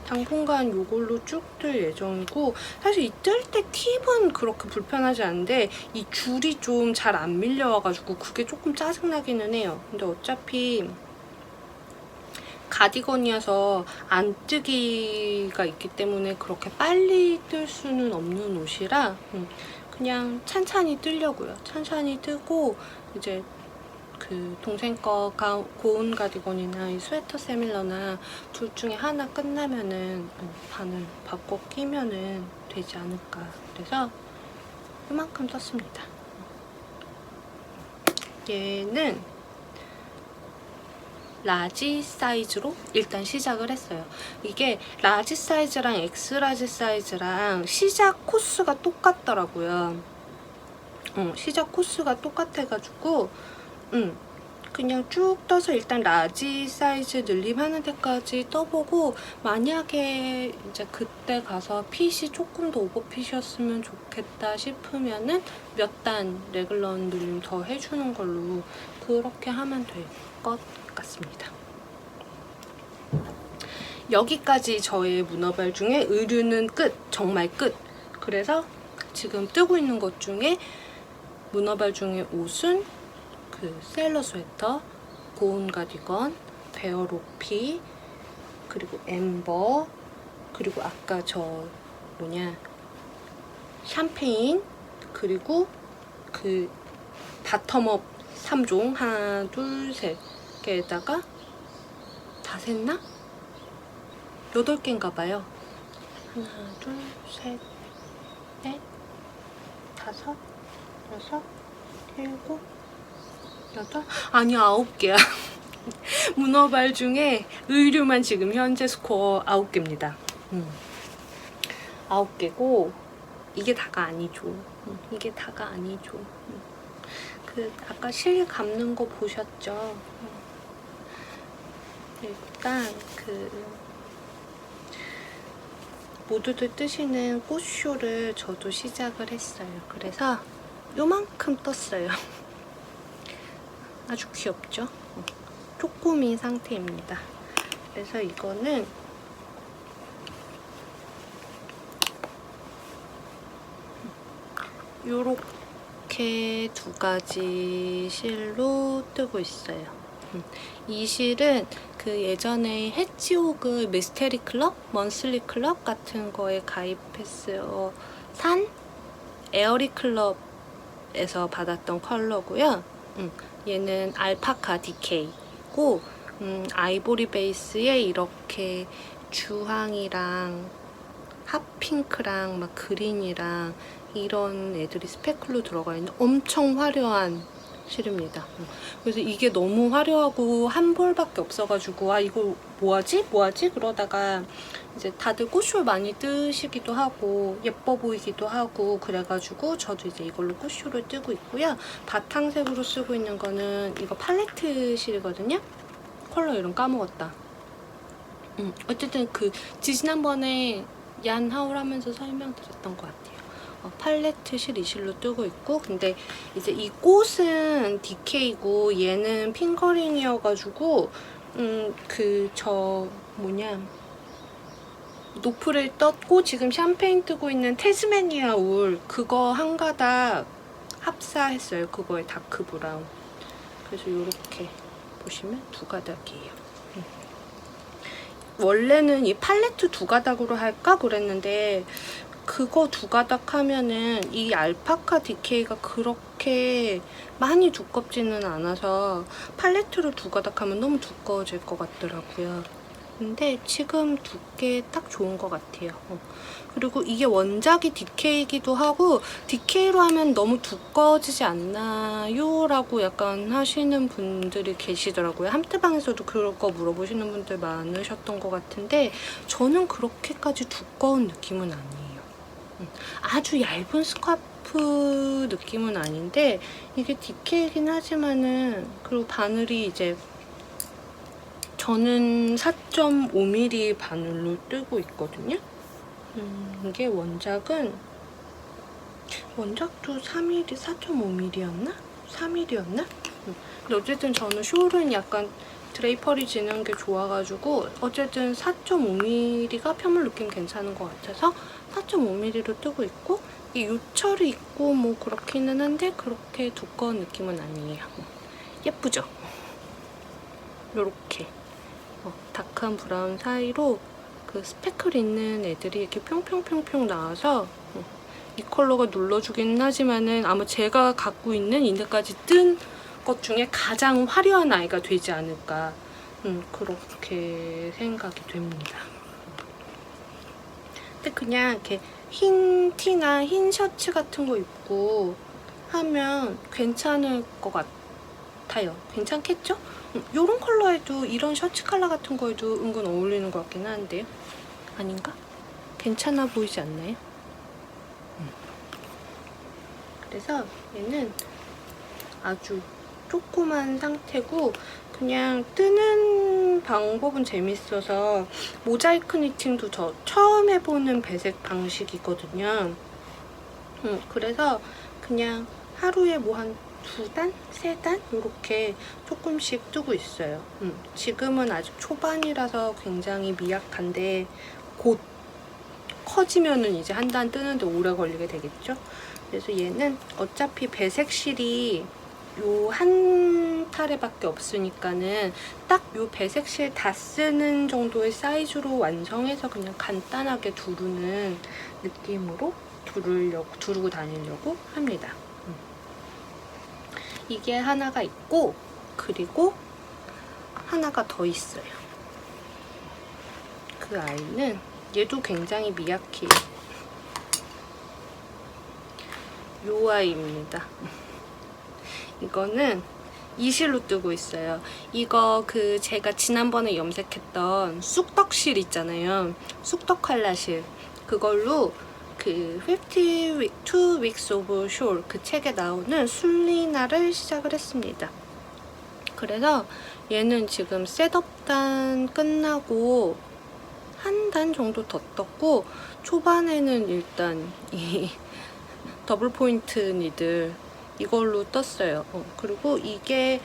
당분간 이걸로 쭉 뜰 예정이고, 사실 이 뜰 때 팁은 그렇게 불편하지 않은데 이 줄이 좀 잘 안 밀려와가지고 그게 조금 짜증나기는 해요. 근데 어차피 가디건이어서 안 뜨기가 있기 때문에 그렇게 빨리 뜰 수는 없는 옷이라 그냥 찬찬히 뜨려고요. 찬찬히 뜨고 이제 그 동생 거 고운 가디건이나 이 스웨터 세밀러나 둘 중에 하나 끝나면은 바늘 바꿔 끼면은 되지 않을까. 그래서 이만큼 떴습니다. 얘는 라지 사이즈로 일단 시작을 했어요. 이게 라지 사이즈랑 엑스라지 사이즈랑 시작 코스가 똑같더라고요. 시작 코스가 똑같아가지고 그냥 쭉 떠서 일단 라지 사이즈 늘림하는 데까지 떠보고, 만약에 이제 그때 가서 핏이 조금 더 오버핏이었으면 좋겠다 싶으면은 몇 단 레귤러 늘림 더 해주는 걸로 그렇게 하면 될 것 같습니다. 여기까지 저의 문어발 중에 의류는 끝, 정말 끝. 그래서 지금 뜨고 있는 것 중에 문어발 중에 옷은 그 세일러 스웨터, 고운 가디건, 베어로피, 그리고 엠버, 그리고 아까 저 샴페인, 그리고 그 바텀업 3종 하나 둘 셋 개에다가 다 샜나? 8개인가 봐요. 하나 둘 셋 넷 다섯 여섯 일곱 여덟, 아니야 9개야. 문어발 중에 의류만 지금 현재 스코어 9개입니다. 9개고 이게 다가 아니죠. 이게 다가 아니죠. 그 아까 실 감는 거 보셨죠? 일단 그 모두들 뜨시는 꽃쇼를 저도 시작을 했어요. 그래서 요만큼 떴어요. 아주 귀엽죠? 쪼꼬미 상태입니다. 그래서 이거는 요렇게 2가지 실로 뜨고 있어요. 이 실은 그 예전에 해치호그 미스테리 클럽, 먼슬리 클럽 같은 거에 가입해서 산 에어리 클럽에서 받았던 컬러고요. 얘는 알파카 디케이고 아이보리 베이스에 이렇게 주황이랑 핫핑크랑 막 그린이랑 이런 애들이 스페클로 들어가 있는 엄청 화려한 실입니다. 그래서 이게 너무 화려하고 한 벌밖에 없어가지고 이거 뭐하지? 그러다가 이제 다들 꽃쇼 많이 뜨시기도 하고 예뻐 보이기도 하고 그래가지고 저도 이제 이걸로 꽃쇼를 뜨고 있고요. 바탕색으로 쓰고 있는 거는 이거 팔레트 실이거든요. 컬러 이름 까먹었다. 어쨌든 그 지난번에 얀 하울 하면서 설명드렸던 것 같아요. 팔레트 실 이 실로 뜨고 있고, 근데 이제 이 꽃은 DK고 얘는 핑거링이어가지고 노프를 떴고 지금 샴페인 뜨고 있는 태즈메니아 울 그거 한 가닥 합사했어요. 그거에 다크 브라운. 그래서 이렇게 보시면 2가닥이에요. 원래는 이 팔레트 2가닥으로 할까 그랬는데 그거 2가닥 하면은 이 알파카 디케이가 그렇게 많이 두껍지는 않아서 팔레트로 2가닥 하면 너무 두꺼워질 것 같더라고요. 근데 지금 두께 딱 좋은 것 같아요. 그리고 이게 원작이 DK이기도 하고 DK로 하면 너무 두꺼워지지 않나요? 라고 약간 하시는 분들이 계시더라고요. 함트방에서도 그럴 거 물어보시는 분들 많으셨던 것 같은데 저는 그렇게까지 두꺼운 느낌은 아니에요. 아주 얇은 스카프 느낌은 아닌데 이게 DK이긴 하지만은, 그리고 바늘이 이제 저는 4.5mm 바늘로 뜨고 있거든요. 이게 원작도 3mm, 4.5mm였나? 3mm였나? 근데 어쨌든 저는 숄은 약간 드레이퍼리 지는 게 좋아가지고 어쨌든 4.5mm가 편물 느낌 괜찮은 것 같아서 4.5mm로 뜨고 있고, 이 요철이 있고 뭐 그렇기는 한데 그렇게 두꺼운 느낌은 아니에요. 예쁘죠? 요렇게 다크한 브라운 사이로 그 스패클 있는 애들이 이렇게 평평평평 나와서 이 컬러가 눌러주긴 하지만은 아마 제가 갖고 있는 이때까지 뜬 것 중에 가장 화려한 아이가 되지 않을까, 그렇게 생각이 됩니다. 근데 그냥 이렇게 흰 티나 흰 셔츠 같은 거 입고 하면 괜찮을 것 같아요. 괜찮겠죠? 이런 컬러에도, 이런 셔츠 컬러 같은 거에도 은근 어울리는 것 같긴 한데요. 아닌가? 괜찮아 보이지 않나요? 그래서 얘는 아주 조그만 상태고, 그냥 뜨는 방법은 재밌어서 모자이크 니팅도 저 처음 해보는 배색 방식이거든요. 그래서 그냥 하루에 뭐 한 2단? 3단? 이렇게 조금씩 뜨고 있어요. 지금은 아직 초반이라서 굉장히 미약한데 곧 커지면은 이제 한 단 뜨는데 오래 걸리게 되겠죠? 그래서 얘는 어차피 배색실이 요 한 타레밖에 없으니까는 딱 요 배색실 다 쓰는 정도의 사이즈로 완성해서 그냥 간단하게 두르는 느낌으로 두르고 다니려고 합니다. 이게 하나가 있고, 그리고 하나가 더 있어요. 그 아이는 얘도 굉장히 미약해요. 요 아이입니다. 이거는 이실로 뜨고 있어요. 이거 그 제가 지난번에 염색했던 쑥떡실 있잖아요. 쑥떡 칼라실. 그걸로 그 52 Weeks of Shore 그 책에 나오는 술리나를 시작을 했습니다. 그래서 얘는 지금 셋업단 끝나고 한 단 정도 더 떴고, 초반에는 일단 이 더블 포인트 니들 이걸로 떴어요. 그리고 이게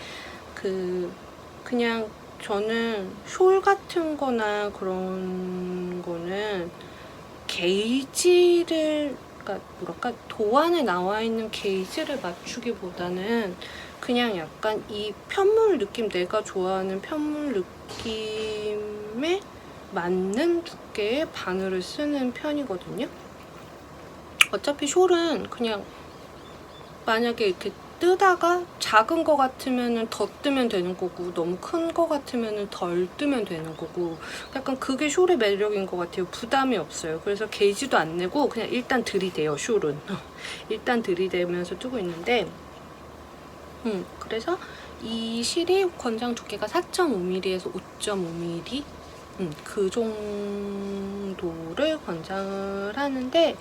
그냥 저는 숄 같은 거나 그런 거는 게이지를, 그러니까 뭐랄까, 도안에 나와 있는 게이지를 맞추기보다는 그냥 약간 이 편물 느낌, 내가 좋아하는 편물 느낌에 맞는 두께의 바늘을 쓰는 편이거든요. 어차피 숄은 그냥 만약에 이렇게 뜨다가 작은 거 같으면 더 뜨면 되는 거고, 너무 큰 거 같으면 덜 뜨면 되는 거고, 약간 그게 숄의 매력인 것 같아요. 부담이 없어요. 그래서 게이지도 안 내고 그냥 일단 들이대요, 숄은. 일단 들이대면서 뜨고 있는데, 그래서 이 실이 권장 두께가 4.5mm에서 5.5mm 그 정도를 권장을 하는데,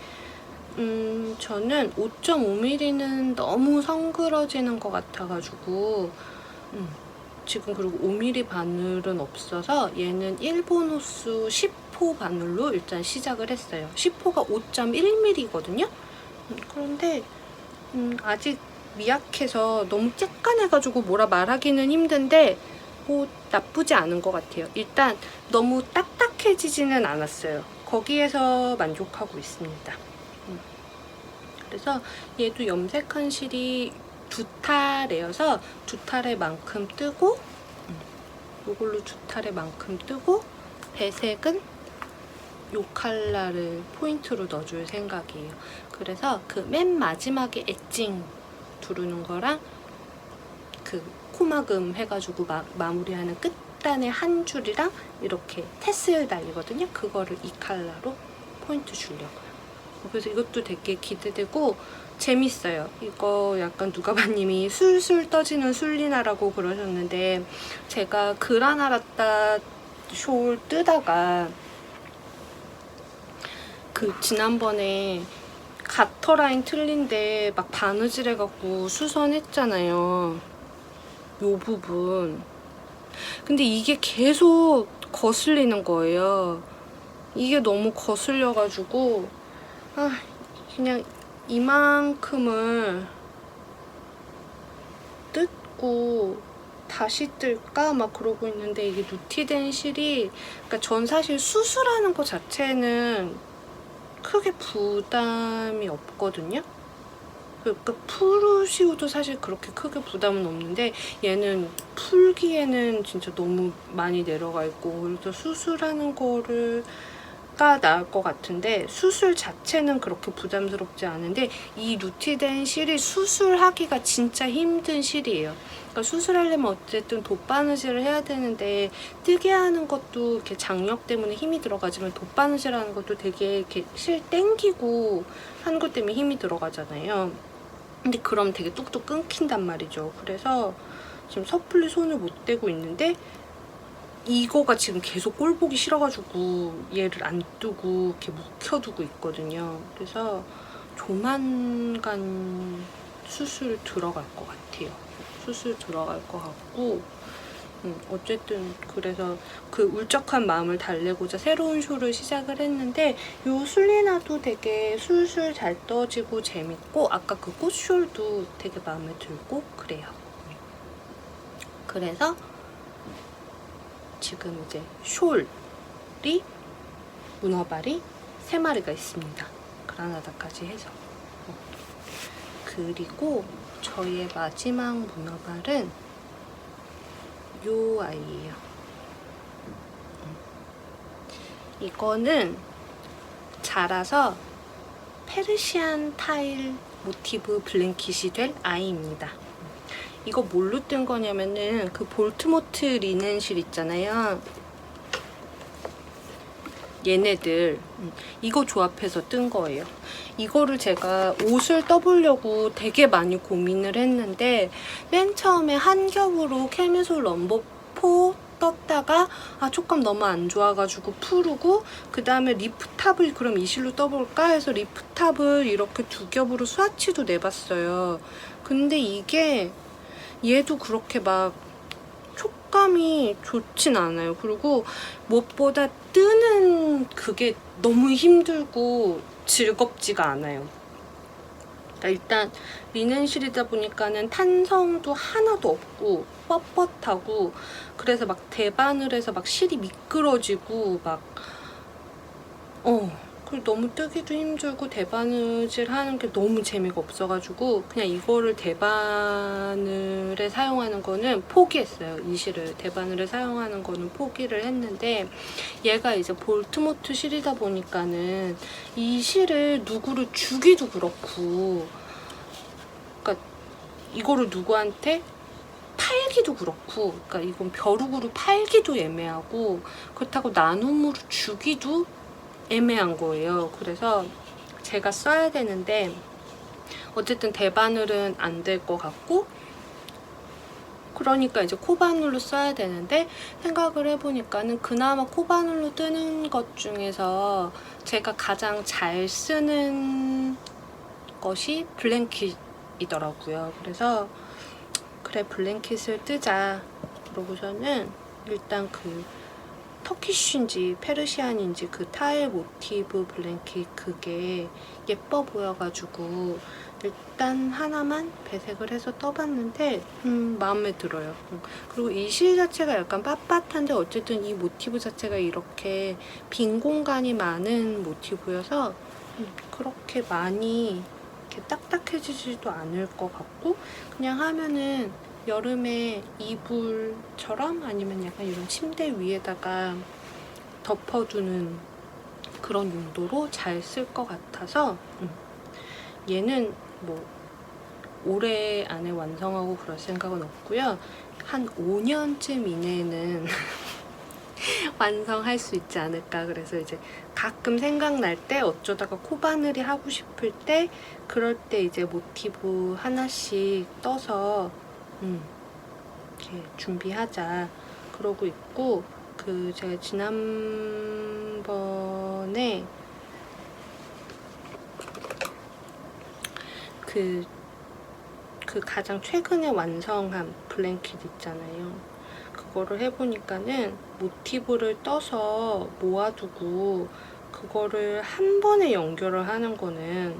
저는 5.5mm는 너무 성그러지는 것 같아가지고, 지금 그리고 5mm 바늘은 없어서 얘는 일본 호수 10호 바늘로 일단 시작을 했어요. 10호가 5.1mm거든요. 그런데 아직 미약해서 너무 쬐깐해가지고 뭐라 말하기는 힘든데 뭐 나쁘지 않은 것 같아요. 일단 너무 딱딱해지지는 않았어요. 거기에서 만족하고 있습니다. 그래서 얘도 염색한 실이 2타래여서 2타래만큼 뜨고, 이걸로 2타래만큼 뜨고, 배색은 요 컬러를 포인트로 넣어줄 생각이에요. 그래서 그 맨 마지막에 엣징 두르는 거랑 그 코막음 해가지고 마무리하는 끝단의 한 줄이랑 이렇게 테슬 달리거든요. 그거를 이 컬러로 포인트 주려고요. 그래서 이것도 되게 기대되고 재밌어요. 이거 약간 누가바님이 술술 떠지는 술리나라고 그러셨는데, 제가 그라나라따 숄 뜨다가 그 지난번에 가터 라인 틀린데 막 바느질 해갖고 수선했잖아요. 요 부분. 근데 이게 계속 거슬리는 거예요. 이게 너무 거슬려가지고 그냥 이만큼을 뜯고 다시 뜰까 막 그러고 있는데, 이게 누티된 실이, 그러니까 전 사실 수술하는 거 자체는 크게 부담이 없거든요. 그러니까 풀으시고도 사실 그렇게 크게 부담은 없는데, 얘는 풀기에는 진짜 너무 많이 내려가 있고, 그래서 수술하는 거를 가 나을 것 같은데, 수술 자체는 그렇게 부담스럽지 않은데, 이 누티된 실이 수술하기가 진짜 힘든 실이에요. 그러니까 수술하려면 어쨌든 돗바느질을 해야 되는데, 뜨게 하는 것도 이렇게 장력 때문에 힘이 들어가지만, 돗바느질 하는 것도 되게 이렇게 실 땡기고 하는 것 때문에 힘이 들어가잖아요. 근데 그럼 되게 뚝뚝 끊긴단 말이죠. 그래서 지금 섣불리 손을 못 대고 있는데, 이거가 지금 계속 꼴 보기 싫어가지고 얘를 안 뜨고 이렇게 묵혀두고 있거든요. 그래서 조만간 수술 들어갈 것 같아요. 수술 들어갈 것 같고, 어쨌든 그래서 그 울적한 마음을 달래고자 새로운 쇼를 시작을 했는데, 요 술리나도 되게 술술 잘 떠지고 재밌고, 아까 그 꽃숄도 되게 마음에 들고 그래요. 그래서 지금 이제 숄이, 문어발이 3마리가 있습니다. 그라나다까지 해서. 그리고 저희의 마지막 문어발은 요 아이예요. 이거는 자라서 페르시안 타일 모티브 블랭킷이 될 아이입니다. 이거 뭘로 뜬 거냐면은 그 볼트모트 리넨실 있잖아요. 얘네들 이거 조합해서 뜬 거예요. 이거를 제가 옷을 떠보려고 되게 많이 고민을 했는데, 맨 처음에 한 겹으로 캐미솔 넘버 4 떴다가 촉감 너무 안 좋아가지고 풀고, 그 다음에 리프탑을 그럼 이 실로 떠볼까 해서 리프탑을 이렇게 2겹으로 스와치도 내봤어요. 근데 이게 얘도 그렇게 막 촉감이 좋진 않아요. 그리고 무엇보다 뜨는 그게 너무 힘들고 즐겁지가 않아요. 그러니까 일단 리넨실이다 보니까는 탄성도 하나도 없고 뻣뻣하고, 그래서 막 대바늘에서 막 실이 미끄러지고 막 그리고 너무 뜨기도 힘들고 대바느질 하는 게 너무 재미가 없어가지고 그냥 이거를 대바늘에 사용하는 거는 포기했어요. 이 실을 대바늘에 사용하는 거는 포기를 했는데, 얘가 이제 볼트모트 실이다 보니까는 이 실을 누구를 주기도 그렇고, 그러니까 이거를 누구한테 팔기도 그렇고, 그러니까 이건 벼룩으로 팔기도 애매하고, 그렇다고 나눔으로 주기도 애매한 거예요. 그래서 제가 써야 되는데, 어쨌든 대바늘은 안 될 것 같고, 그러니까 이제 코바늘로 써야 되는데, 생각을 해보니까는 그나마 코바늘로 뜨는 것 중에서 제가 가장 잘 쓰는 것이 블랭킷이더라고요. 그래서 그래, 블랭킷을 뜨자 그러고서는 일단 그 터키쉬인지 페르시안인지 그 타일 모티브 블랭킷 그게 예뻐 보여가지고 일단 하나만 배색을 해서 떠봤는데 마음에 들어요. 그리고 이 실 자체가 약간 빳빳한데, 어쨌든 이 모티브 자체가 이렇게 빈 공간이 많은 모티브여서 그렇게 많이 이렇게 딱딱해지지도 않을 것 같고, 그냥 하면은 여름에 이불처럼 아니면 약간 이런 침대 위에다가 덮어두는 그런 용도로 잘 쓸 것 같아서, 얘는 뭐 올해 안에 완성하고 그럴 생각은 없고요. 한 5년쯤 이내에는 완성할 수 있지 않을까. 그래서 이제 가끔 생각날 때, 어쩌다가 코바늘이 하고 싶을 때, 그럴 때 이제 모티브 하나씩 떠서 이렇게 준비하자 그러고 있고, 그 제가 지난번에 그 가장 최근에 완성한 블랭킷 있잖아요. 그거를 해보니까는 모티브를 떠서 모아두고 그거를 한 번에 연결을 하는 거는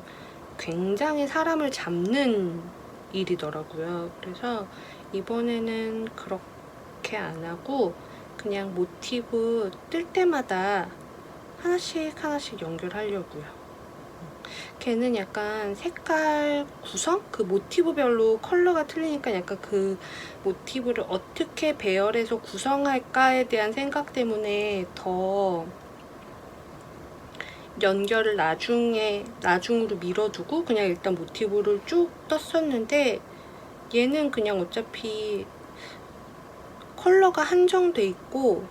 굉장히 사람을 잡는 일이더라고요. 그래서 이번에는 그렇게 안 하고 그냥 모티브 뜰 때마다 하나씩 하나씩 연결하려고요. 걔는 약간 색깔 구성? 그 모티브별로 컬러가 틀리니까 약간 그 모티브를 어떻게 배열해서 구성할까에 대한 생각 때문에 더 연결을 나중으로 밀어두고 그냥 일단 모티브를 쭉 떴었는데, 얘는 그냥 어차피 컬러가 한정돼 있고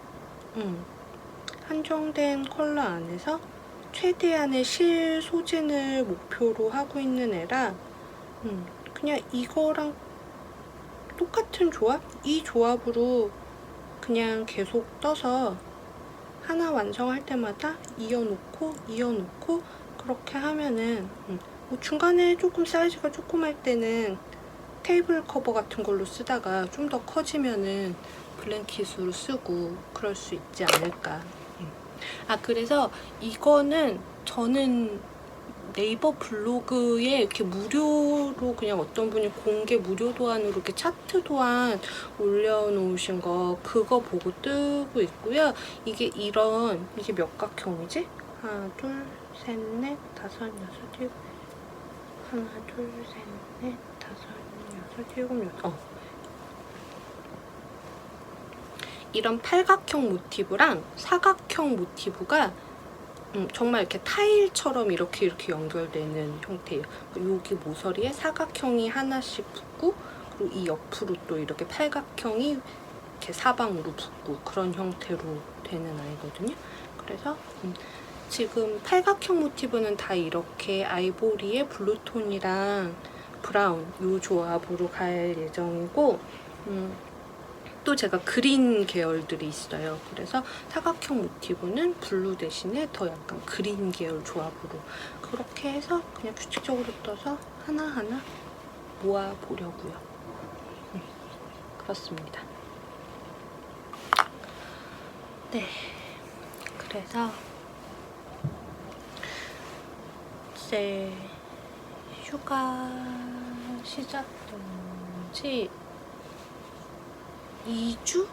한정된 컬러 안에서 최대한의 실 소진을 목표로 하고 있는 애라 그냥 이거랑 똑같은 조합? 이 조합으로 그냥 계속 떠서 하나 완성할 때마다 이어놓고 그렇게 하면은 뭐 중간에 조금 사이즈가 조그말 때는 테이블 커버 같은 걸로 쓰다가 좀 더 커지면은 블랭킷으로 쓰고 그럴 수 있지 않을까. 그래서 이거는 저는 네이버 블로그에 이렇게 무료로 그냥 어떤 분이 공개 무료 도안으로 이렇게 차트 도안 올려놓으신 거 그거 보고 뜨고 있고요. 이게 몇 각형이지? 하나, 둘, 셋, 넷, 다섯, 여섯, 일곱. 하나, 둘, 셋, 넷, 다섯, 여섯, 일곱, 여덟. 이런 팔각형 모티브랑 사각형 모티브가 정말 이렇게 타일처럼 이렇게 연결되는 형태예요. 여기 모서리에 사각형이 하나씩 붙고, 그리고 이 옆으로 또 이렇게 팔각형이 이렇게 사방으로 붙고 그런 형태로 되는 아이거든요. 그래서 지금 팔각형 모티브는 다 이렇게 아이보리의 블루톤이랑 브라운 이 조합으로 갈 예정이고, 또 제가 그린 계열들이 있어요. 그래서 사각형 모티브는 블루 대신에 더 약간 그린 계열 조합으로 그렇게 해서 그냥 규칙적으로 떠서 하나하나 모아보려고요. 그렇습니다. 네, 그래서 이제 휴가 시작된 지 2주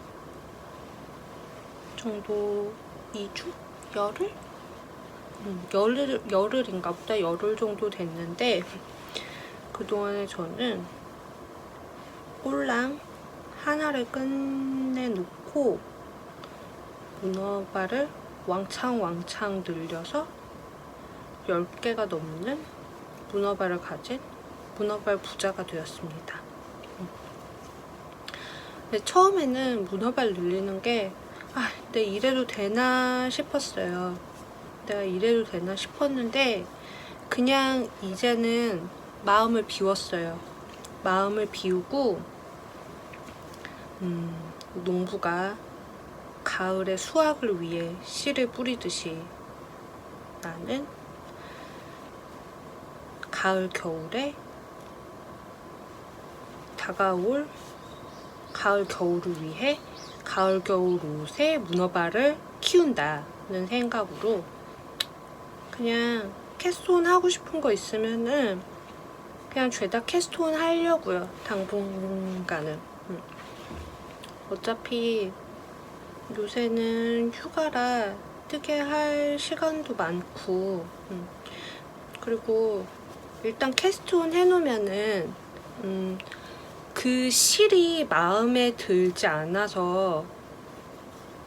정도, 2주? 열흘인가 보다. 열흘 정도 됐는데, 그동안에 저는 꼴랑 하나를 끝내놓고 문어발을 왕창 늘려서 10개가 넘는 문어발을 가진 문어발 부자가 되었습니다. 근데 처음에는 문어발 늘리는 게 내가 이래도 되나 싶었어요. 내가 이래도 되나 싶었는데 그냥 이제는 마음을 비웠어요. 마음을 비우고 농부가 가을에 수확을 위해 씨를 뿌리듯이 나는 가을 겨울에 다가올 가을 겨울을 위해 가을 겨울 옷에 문어발을 키운다는 생각으로 그냥 캐스톤 하고 싶은 거 있으면은 그냥 죄다 캐스톤 하려고요. 당분간은. 어차피 요새는 휴가라 뜨게 할 시간도 많고, 그리고 일단 캐스톤 해놓으면은 그 실이 마음에 들지 않아서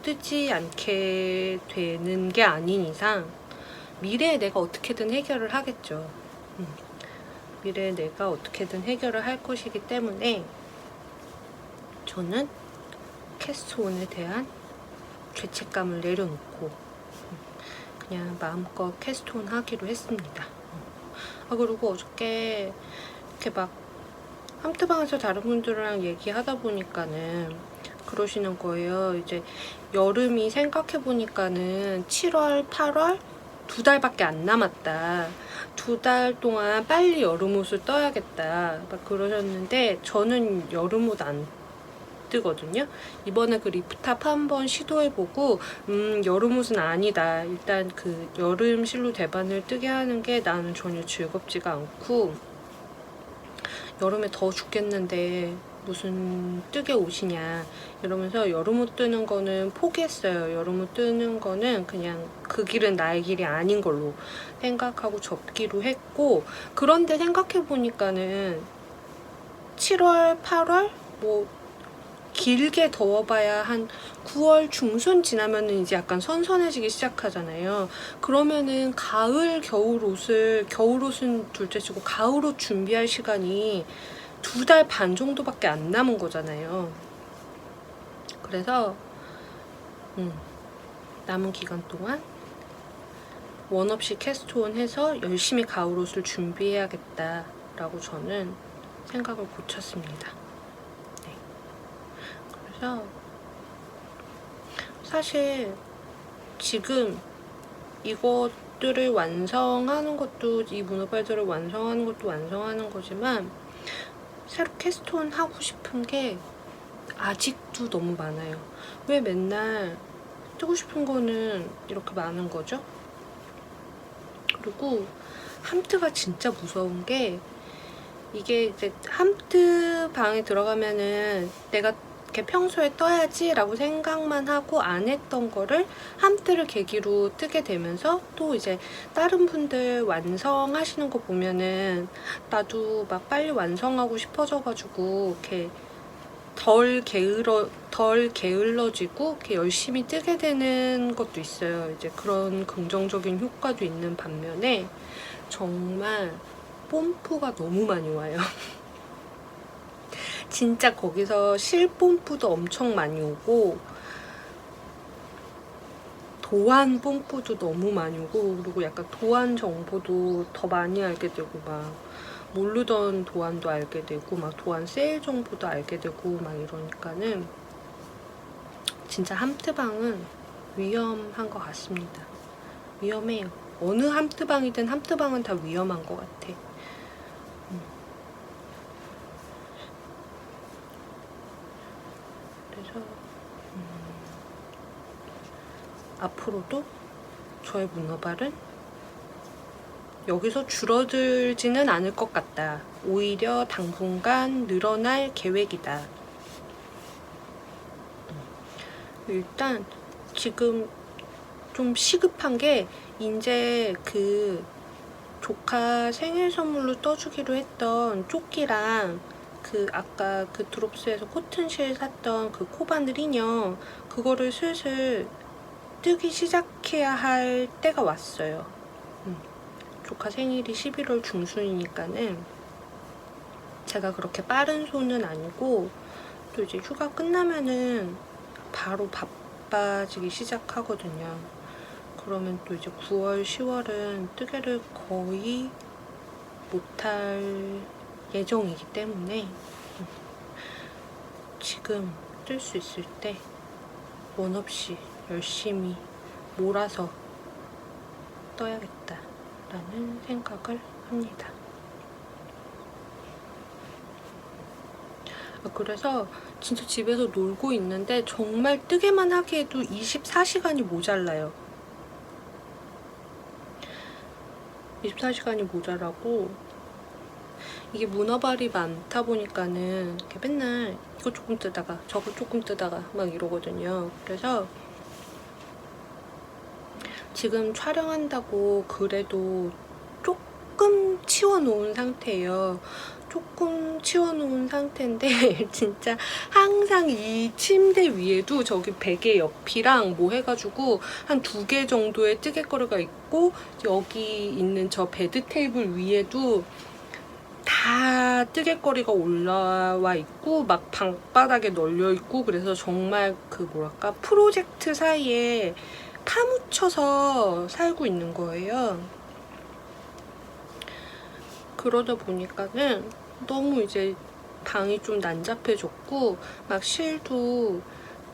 뜨지 않게 되는 게 아닌 이상 미래에 내가 어떻게든 해결을 하겠죠. 미래에 내가 어떻게든 해결을 할 것이기 때문에 저는 캐스톤에 대한 죄책감을 내려놓고 그냥 마음껏 캐스톤 하기로 했습니다. 그리고 어저께 이렇게 막 함트방에서 다른 분들이랑 얘기하다 보니까는 그러시는 거예요. 이제 여름이 생각해보니까는 7월, 8월 2달밖에 안 남았다. 2달 동안 빨리 여름옷을 떠야겠다. 막 그러셨는데 저는 여름옷 안 뜨거든요. 이번에 그 리프탑 한번 시도해보고 여름옷은 아니다. 일단 그 여름 실로 대반을 뜨게 하는 게 나는 전혀 즐겁지가 않고 여름에 더워 죽겠는데 무슨 뜨개 옷이냐 이러면서 여름옷 뜨는 거는 포기했어요. 여름옷 뜨는 거는 그냥 그 길은 나의 길이 아닌 걸로 생각하고 접기로 했고, 그런데 생각해보니까는 7월, 8월 뭐 길게 더워봐야 한 9월 중순 지나면은 이제 약간 선선해지기 시작하잖아요. 그러면은 겨울옷은 둘째치고 가을옷 준비할 시간이 2달 반 정도밖에 안 남은 거잖아요. 그래서 남은 기간 동안 원 없이 캐스트온 해서 열심히 가을옷을 준비해야겠다라고 저는 생각을 고쳤습니다. 네. 그래서 사실 지금 이것들을 완성하는 것도, 이 문어발들을 완성하는 것도 완성하는 거지만 새로 캐스트온 하고 싶은 게 아직도 너무 많아요. 왜 맨날 뜨고 싶은 거는 이렇게 많은 거죠? 그리고 함트가 진짜 무서운 게, 이게 이제 함트 방에 들어가면은 내가 이렇게 평소에 떠야지 라고 생각만 하고 안 했던 거를 함트를 계기로 뜨게 되면서, 또 이제 다른 분들 완성하시는 거 보면은 나도 막 빨리 완성하고 싶어져가지고 이렇게 덜 게을러지고 이렇게 열심히 뜨게 되는 것도 있어요. 이제 그런 긍정적인 효과도 있는 반면에 정말 뽐뿌가 너무 많이 와요. 진짜 거기서 실뽐뿌도 엄청 많이 오고 도안 뽐뿌도 너무 많이 오고, 그리고 약간 도안 정보도 더 많이 알게 되고, 막 모르던 도안도 알게 되고, 막 도안 세일 정보도 알게 되고 막 이러니까는 진짜 함트방은 위험한 것 같습니다. 위험해요. 어느 함트방이든 함트방은 다 위험한 것 같아. 그래서 앞으로도 저의 문어발은 여기서 줄어들지는 않을 것 같다. 오히려 당분간 늘어날 계획이다. 일단 지금 좀 시급한 게, 이제 그 조카 생일 선물로 떠주기로 했던 조끼랑 그 아까 그 드롭스에서 코튼실 샀던 그 코바늘 인형, 그거를 슬슬 뜨기 시작해야 할 때가 왔어요. 조카 생일이 11월 중순이니까는 제가 그렇게 빠른 손은 아니고, 또 이제 휴가 끝나면은 바로 바빠지기 시작하거든요. 그러면 또 이제 9월, 10월은 뜨개를 거의 못할 예정이기 때문에 지금 뜰 수 있을 때 원 없이 열심히 몰아서 떠야겠다라는 생각을 합니다. 그래서 진짜 집에서 놀고 있는데 정말 뜨개만 하기에도 24시간이 모자라요. 24시간이 모자라고, 이게 문어발이 많다 보니까는 이렇게 맨날 이거 조금 뜨다가 저거 조금 뜨다가 막 이러거든요. 그래서 지금 촬영한다고 그래도 조금 치워놓은 상태예요. 조금 치워놓은 상태인데 진짜 항상 이 침대 위에도 저기 베개 옆이랑 뭐 해가지고 한 2개 정도의 뜨개거리가 있고, 여기 있는 저 베드 테이블 위에도 다 뜨개거리가 올라와 있고 막 방바닥에 널려 있고, 그래서 정말 그 뭐랄까 프로젝트 사이에 파묻혀서 살고 있는 거예요. 그러다 보니까는 너무 이제 방이 좀 난잡해졌고, 막 실도,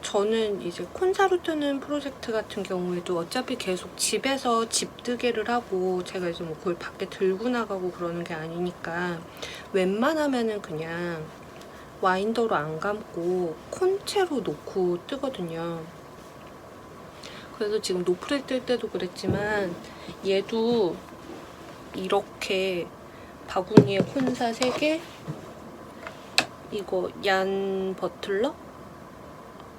저는 이제 콘사로 뜨는 프로젝트 같은 경우에도 어차피 계속 집에서 집뜨개를 하고, 제가 이제 뭐 그걸 밖에 들고 나가고 그러는 게 아니니까 웬만하면은 그냥 와인더로 안 감고 콘체로 놓고 뜨거든요. 그래서 지금 노프를 뜰 때도 그랬지만 얘도 이렇게 바구니에 콘사 3개, 이거 얀 버틀러?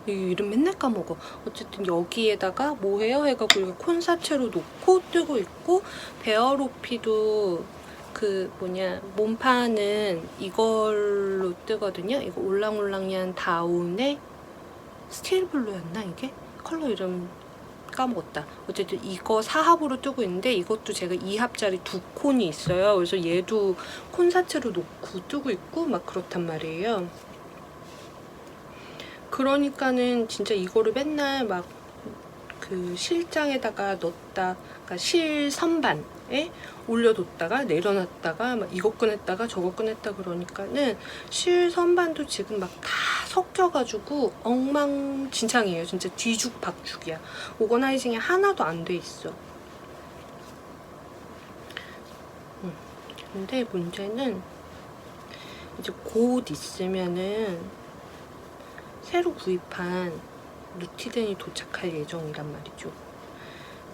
이 이름 맨날 까먹어. 어쨌든 여기에다가 뭐해요? 해갖고 이렇게 콘사체로 놓고 뜨고 있고, 베어로피도 그 뭐냐 몸판은 이걸로 뜨거든요. 이거 올랑올랑얀 다운의 스틸 블루였나 이게? 컬러 이름 까먹었다. 어쨌든 이거 4합으로 뜨고 있는데 이것도 제가 2합짜리 2콘이 있어요. 그래서 얘도 콘사체로 놓고 뜨고 있고 막 그렇단 말이에요. 그러니까는 진짜 이거를 맨날 막 그 실장에다가 넣었다, 그러니까 실 선반에 올려뒀다가 내려놨다가 막 이거 꺼냈다가 저거 꺼냈다 그러니까는 실 선반도 지금 막 다 섞여가지고 엉망진창이에요. 진짜 뒤죽박죽이야. 오거나이징이 하나도 안 돼 있어. 근데 문제는 이제 곧 있으면은 새로 구입한 누티덴이 도착할 예정이란 말이죠.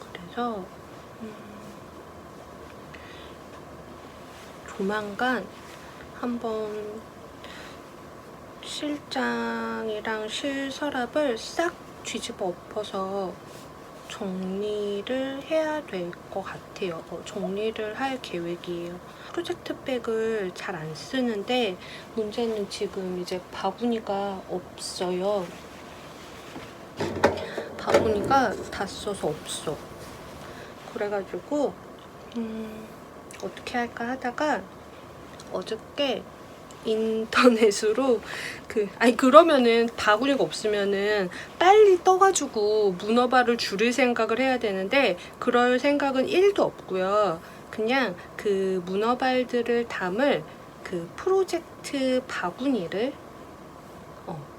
그래서 조만간 한번 실장이랑 실서랍을 싹 뒤집어 엎어서 정리를 해야 될 것 같아요. 정리를 할 계획이에요. 프로젝트 백을 잘 안 쓰는데 문제는 지금 이제 바구니가 없어요. 바구니가 다 써서 없어. 그래가지고 어떻게 할까 하다가 어저께 인터넷으로 그러면은 바구니가 없으면은 빨리 떠가지고 문어발을 줄일 생각을 해야 되는데 그럴 생각은 1도 없고요. 그냥 그 문어발들을 담을 그 프로젝트 바구니를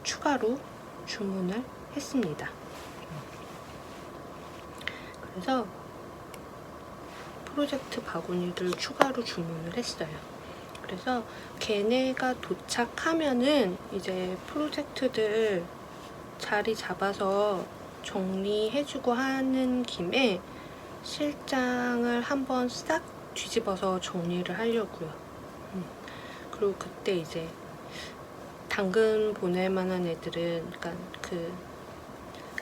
추가로 주문을 했습니다. 그래서 프로젝트 바구니를 추가로 주문을 했어요. 그래서 걔네가 도착하면은 이제 프로젝트들 자리 잡아서 정리해주고 하는 김에 실장을 한번 싹 뒤집어서 정리를 하려고요. 그리고 그때 이제 당근 보낼 만한 애들은, 그러니까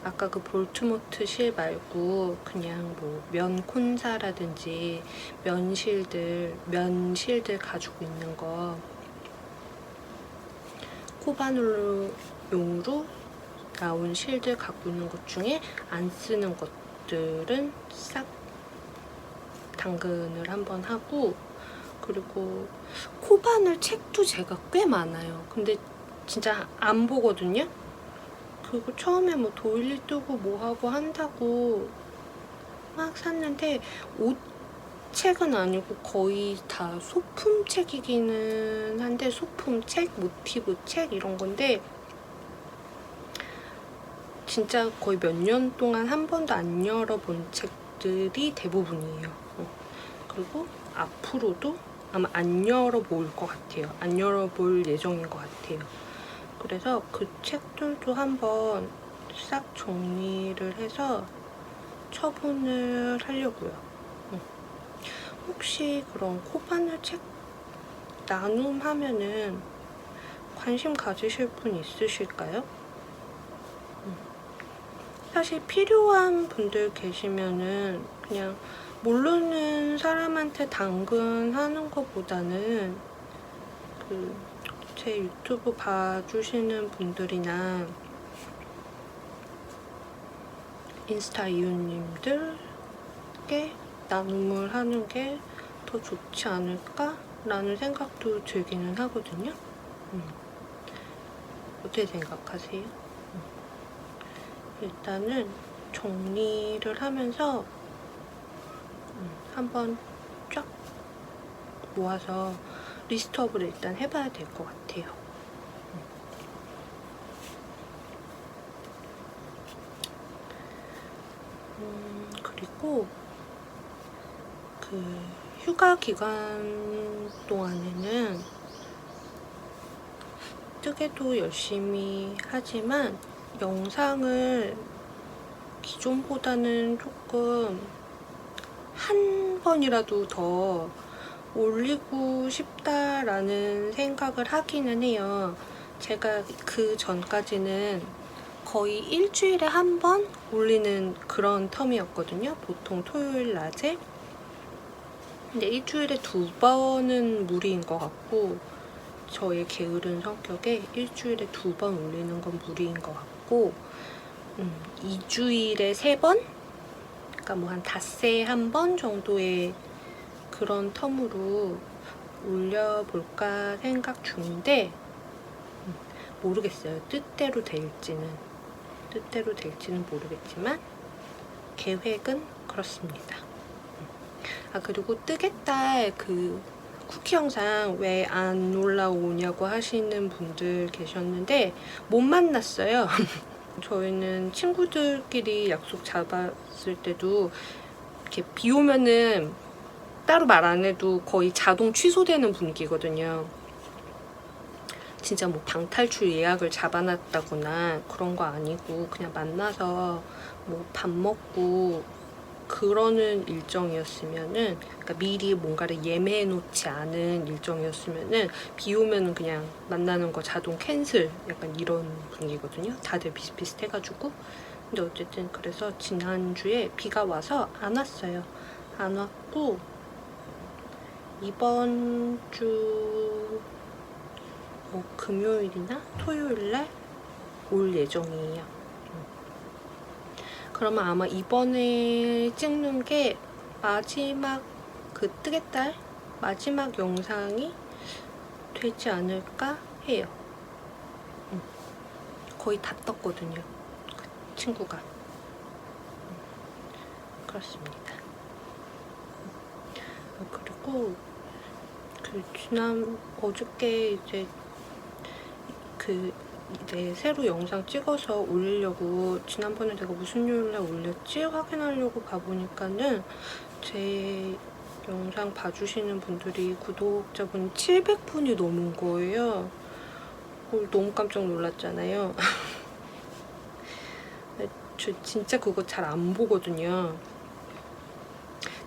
아까 그 볼트모트 실 말고 그냥 뭐 면 콘사라든지 면실들 가지고 있는 거, 코바늘용으로 나온 실들 갖고 있는 것 중에 안 쓰는 것들은 싹 당근을 한번 하고, 그리고 코바늘 책도 제가 꽤 많아요. 근데 진짜 안 보거든요. 그리고 처음에 뭐 도일리 뜨고 뭐하고 한다고 막 샀는데 옷 책은 아니고 거의 다 소품 책이기는 한데, 소품 책, 모티브 책 이런 건데 진짜 거의 몇 년 동안 한 번도 안 열어본 책들이 대부분이에요. 그리고 앞으로도 아마 안 열어볼 것 같아요. 안 열어볼 예정인 것 같아요. 그래서 그 책들도 한번 싹 정리를 해서 처분을 하려고요. 혹시 그런 코바늘 책 나눔하면은 관심 가지실 분 있으실까요? 사실 필요한 분들 계시면은 그냥 모르는 사람한테 당근하는 것보다는 제 유튜브 봐주시는 분들이나 인스타 이웃님들께 나눔을 하는 게 더 좋지 않을까? 라는 생각도 들기는 하거든요. 어떻게 생각하세요? 일단은 정리를 하면서 한번 쫙 모아서 리스트업을 일단 해봐야 될 것 같아요. 그리고 휴가 기간 동안에는 뜨개도 열심히 하지만 영상을 기존보다는 조금 한 번이라도 더 올리고 싶다라는 생각을 하기는 해요. 제가 그 전까지는 거의 일주일에 한 번 올리는 그런 텀이었거든요. 보통 토요일 낮에. 근데 일주일에 2번은 무리인 것 같고, 저의 게으른 성격에 일주일에 2번 올리는 건 무리인 것 같고, 2주일에 3번? 그러니까 뭐 한 닷새에 1번 정도의 그런 텀으로 올려볼까 생각 중인데, 모르겠어요. 뜻대로 될지는 모르겠지만 계획은 그렇습니다. 그리고 뜨개딸 그 쿠키 영상 왜 안 올라오냐고 하시는 분들 계셨는데 못 만났어요. 저희는 친구들끼리 약속 잡았을 때도 이렇게 비 오면은 따로 말 안 해도 거의 자동 취소되는 분위기거든요. 진짜 뭐 방탈출 예약을 잡아놨다거나 그런 거 아니고 그냥 만나서 뭐 밥 먹고 그러는 일정이었으면은, 그러니까 미리 뭔가를 예매해 놓지 않은 일정이었으면은 비 오면은 그냥 만나는 거 자동 캔슬 약간 이런 분위기거든요. 다들 비슷비슷해가지고. 근데 어쨌든 그래서 지난주에 비가 와서 안 왔어요. 안 왔고 이번 주 뭐 금요일이나 토요일날 올 예정이에요. 그러면 아마 이번에 찍는 게 마지막 그 뜨개딸 마지막 영상이 되지 않을까 해요. 거의 다 떴거든요. 그 친구가. 그렇습니다. 그리고 그 어저께 이제 새로 영상 찍어서 올리려고, 지난번에 내가 무슨 요일날 올렸지? 확인하려고 봐보니까는 제 영상 봐주시는 분들이 구독자분이 700분이 넘은 거예요. 너무 깜짝 놀랐잖아요. 저 진짜 그거 잘 안 보거든요.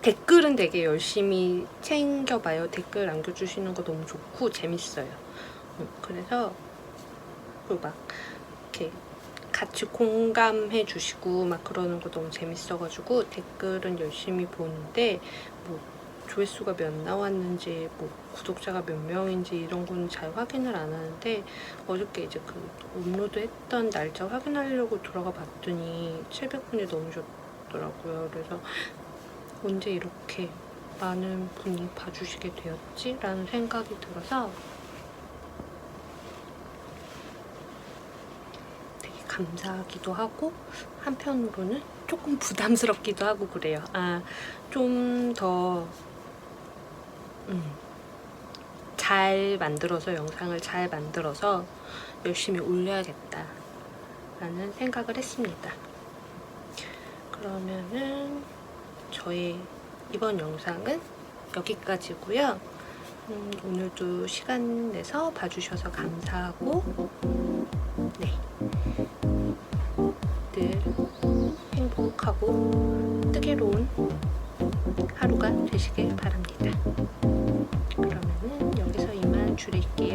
댓글은 되게 열심히 챙겨봐요. 댓글 남겨주시는 거 너무 좋고 재밌어요. 그래서 막 이렇게 같이 공감해 주시고 막 그러는 거 너무 재밌어가지고 댓글은 열심히 보는데 뭐 조회수가 몇 나왔는지 뭐 구독자가 몇 명인지 이런 건 잘 확인을 안 하는데, 어저께 이제 그 업로드 했던 날짜 확인하려고 들어가 봤더니 700분이 넘으셨더라고요. 그래서 언제 이렇게 많은 분이 봐주시게 되었지? 라는 생각이 들어서 되게 감사하기도 하고 한편으로는 조금 부담스럽기도 하고 그래요. 좀 더 잘 만들어서, 영상을 잘 만들어서 열심히 올려야겠다 라는 생각을 했습니다. 그러면은 저의 이번 영상은 여기까지고요. 오늘도 시간 내서 봐주셔서 감사하고, 네, 늘 행복하고 뜻깊은 하루가 되시길 바랍니다. 그러면은 여기서 이만 줄일게요.